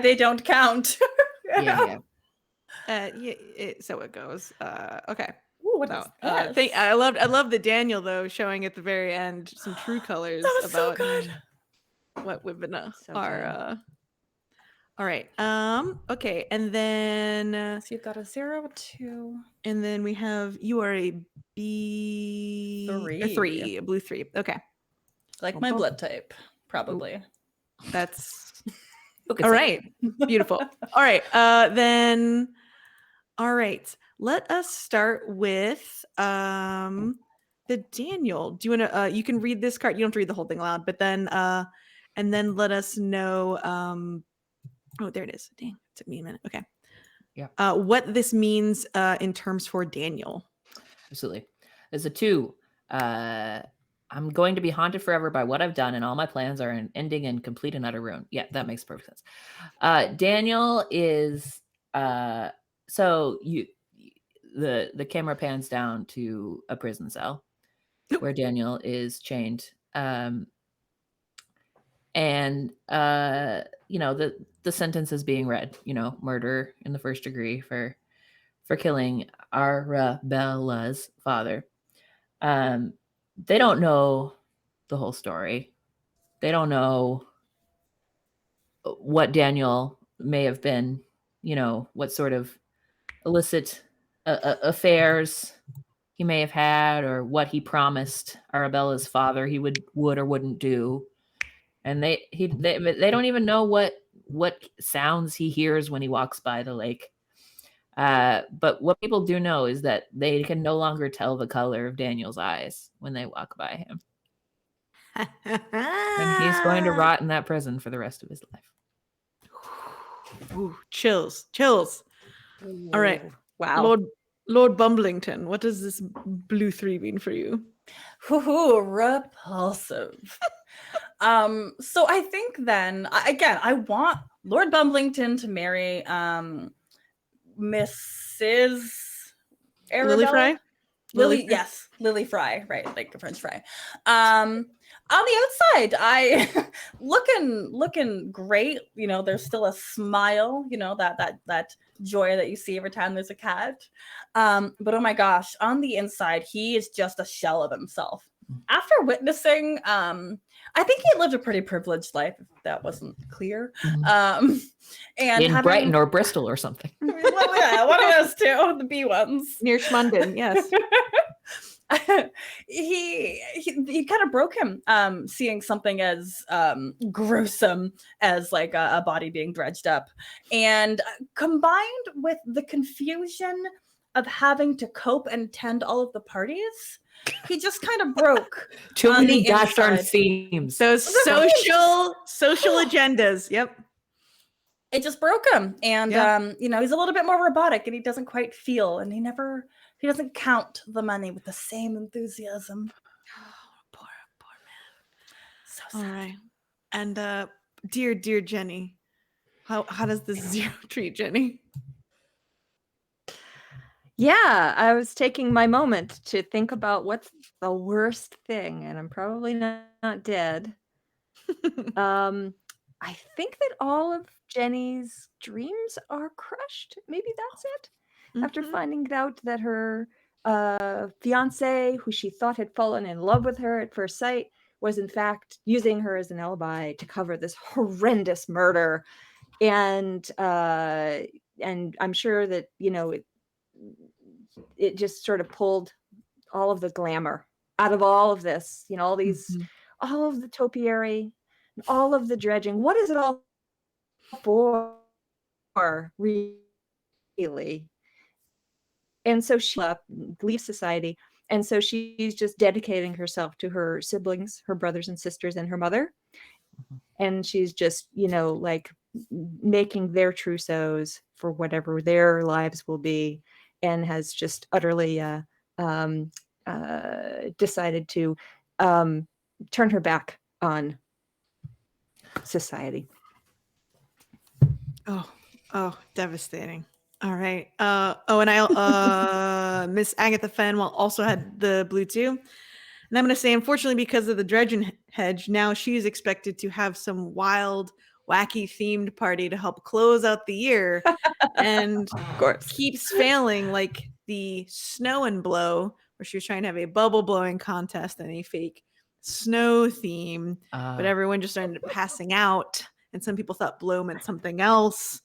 they don't count. So it goes. Okay. Ooh, what is this? I love the Daniel though, showing at the very end some true colors about what women all right. Okay. And then so you've got a 0, 2. And then we have you are a B3, a blue 3. Okay. Like my blood type, probably. That's all right. Beautiful. All right. Then all right. Let us start with the Daniel. Do you want to you can read this card. You don't have to read the whole thing aloud, but then and then let us know oh, there it is. Dang, it took me a minute. Okay. Yeah. What this means in terms for Daniel. Absolutely. As a 2, I'm going to be haunted forever by what I've done, and all my plans are ending in complete and utter ruin. Yeah, that makes perfect sense. Daniel is so the camera pans down to a prison cell where Daniel is chained. And the sentence is being read, murder in the first degree for killing Arabella's father. They don't know the whole story. They don't know what Daniel may have been, what sort of illicit affairs he may have had, or what he promised Arabella's father he would or wouldn't do. And they don't even know what sounds he hears when he walks by the lake. But what people do know is that they can no longer tell the color of Daniel's eyes when they walk by him. And he's going to rot in that prison for the rest of his life. Ooh, chills. Ooh. All right. Wow. Lord Bumblington, what does this blue 3 mean for you? Ooh, repulsive. So I think then again, I want Lord Bumblington to marry Mrs. Arabella? Lily Fry? Yes, Lily Fry, right, like a French fry. On the outside, I looking great. There's still a smile. That joy that you see every time there's a cat. But oh my gosh, on the inside, he is just a shell of himself. after witnessing, I think he lived a pretty privileged life, if that wasn't clear. And In having, Brighton or Bristol or something. well, yeah, one of those two, the B ones. Near Schmunden, yes. he kind of broke him seeing something as gruesome as like a body being dredged up, and combined with the confusion of having to cope and attend all of the parties, he just kind of broke. Too on many the gosh darn inside. themes. So social agendas. Yep. It just broke him, and Yeah. he's a little bit more robotic, and he doesn't quite feel, and he doesn't count the money with the same enthusiasm. Poor man. So All sad. right. And dear Jenny, how does this zero treat Jenny? Yeah, I was taking my moment to think about what's the worst thing, and I'm probably not dead. I think that all of Jenny's dreams are crushed. Maybe that's it. After Mhm. finding out that her fiance, who she thought had fallen in love with her at first sight, was in fact using her as an alibi to cover this horrendous murder, and I'm sure that it just sort of pulled all of the glamour out of all of this. All these, Mhm. all of the topiary, all of the dredging. What is it all for, really? And so she leaves society, and so she's just dedicating herself to her siblings, her brothers and sisters, and her mother. And she's just, like making their trousseaux for whatever their lives will be, and has just utterly decided to turn her back on society. Oh, devastating. All right. And I Miss Agatha Fenwell also had the blue too. And I'm going to say, unfortunately, because of the dredging hedge, now she's expected to have some wild, wacky themed party to help close out the year, and Of course. keeps failing, like the snow and blow, where she was trying to have a bubble blowing contest and a fake snow theme, but everyone just started passing out, and some people thought blow meant something else.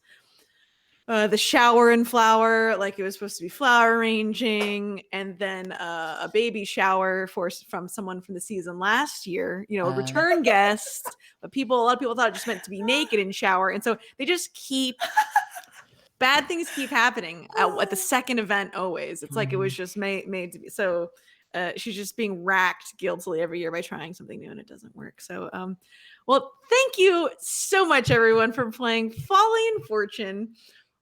The shower and flower, like it was supposed to be flower arranging, and then a baby shower from someone from the season last year, a return guest. But a lot of people thought it just meant to be naked and shower, and so they just bad things keep happening at the second event. Always, it's like it was just made to be. So she's just being racked guiltily every year by trying something new, and it doesn't work. So, well, thank you so much, everyone, for playing Folly and Fortune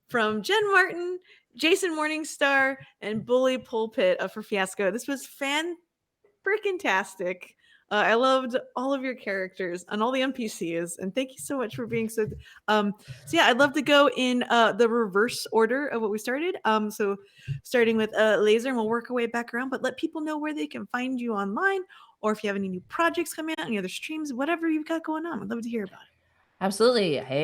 from Jen Martin, Jason Morningstar, and Bully Pulpit for Fiasco. This was fan-freaking-tastic. I loved all of your characters and all the NPCs, and thank you so much for being so. So yeah, I'd love to go in the reverse order of what we started. So starting with Laser, and we'll work our way back around. But let people know where they can find you online, or if you have any new projects coming out, any other streams, whatever you've got going on. I'd love to hear about it. Absolutely. Hey.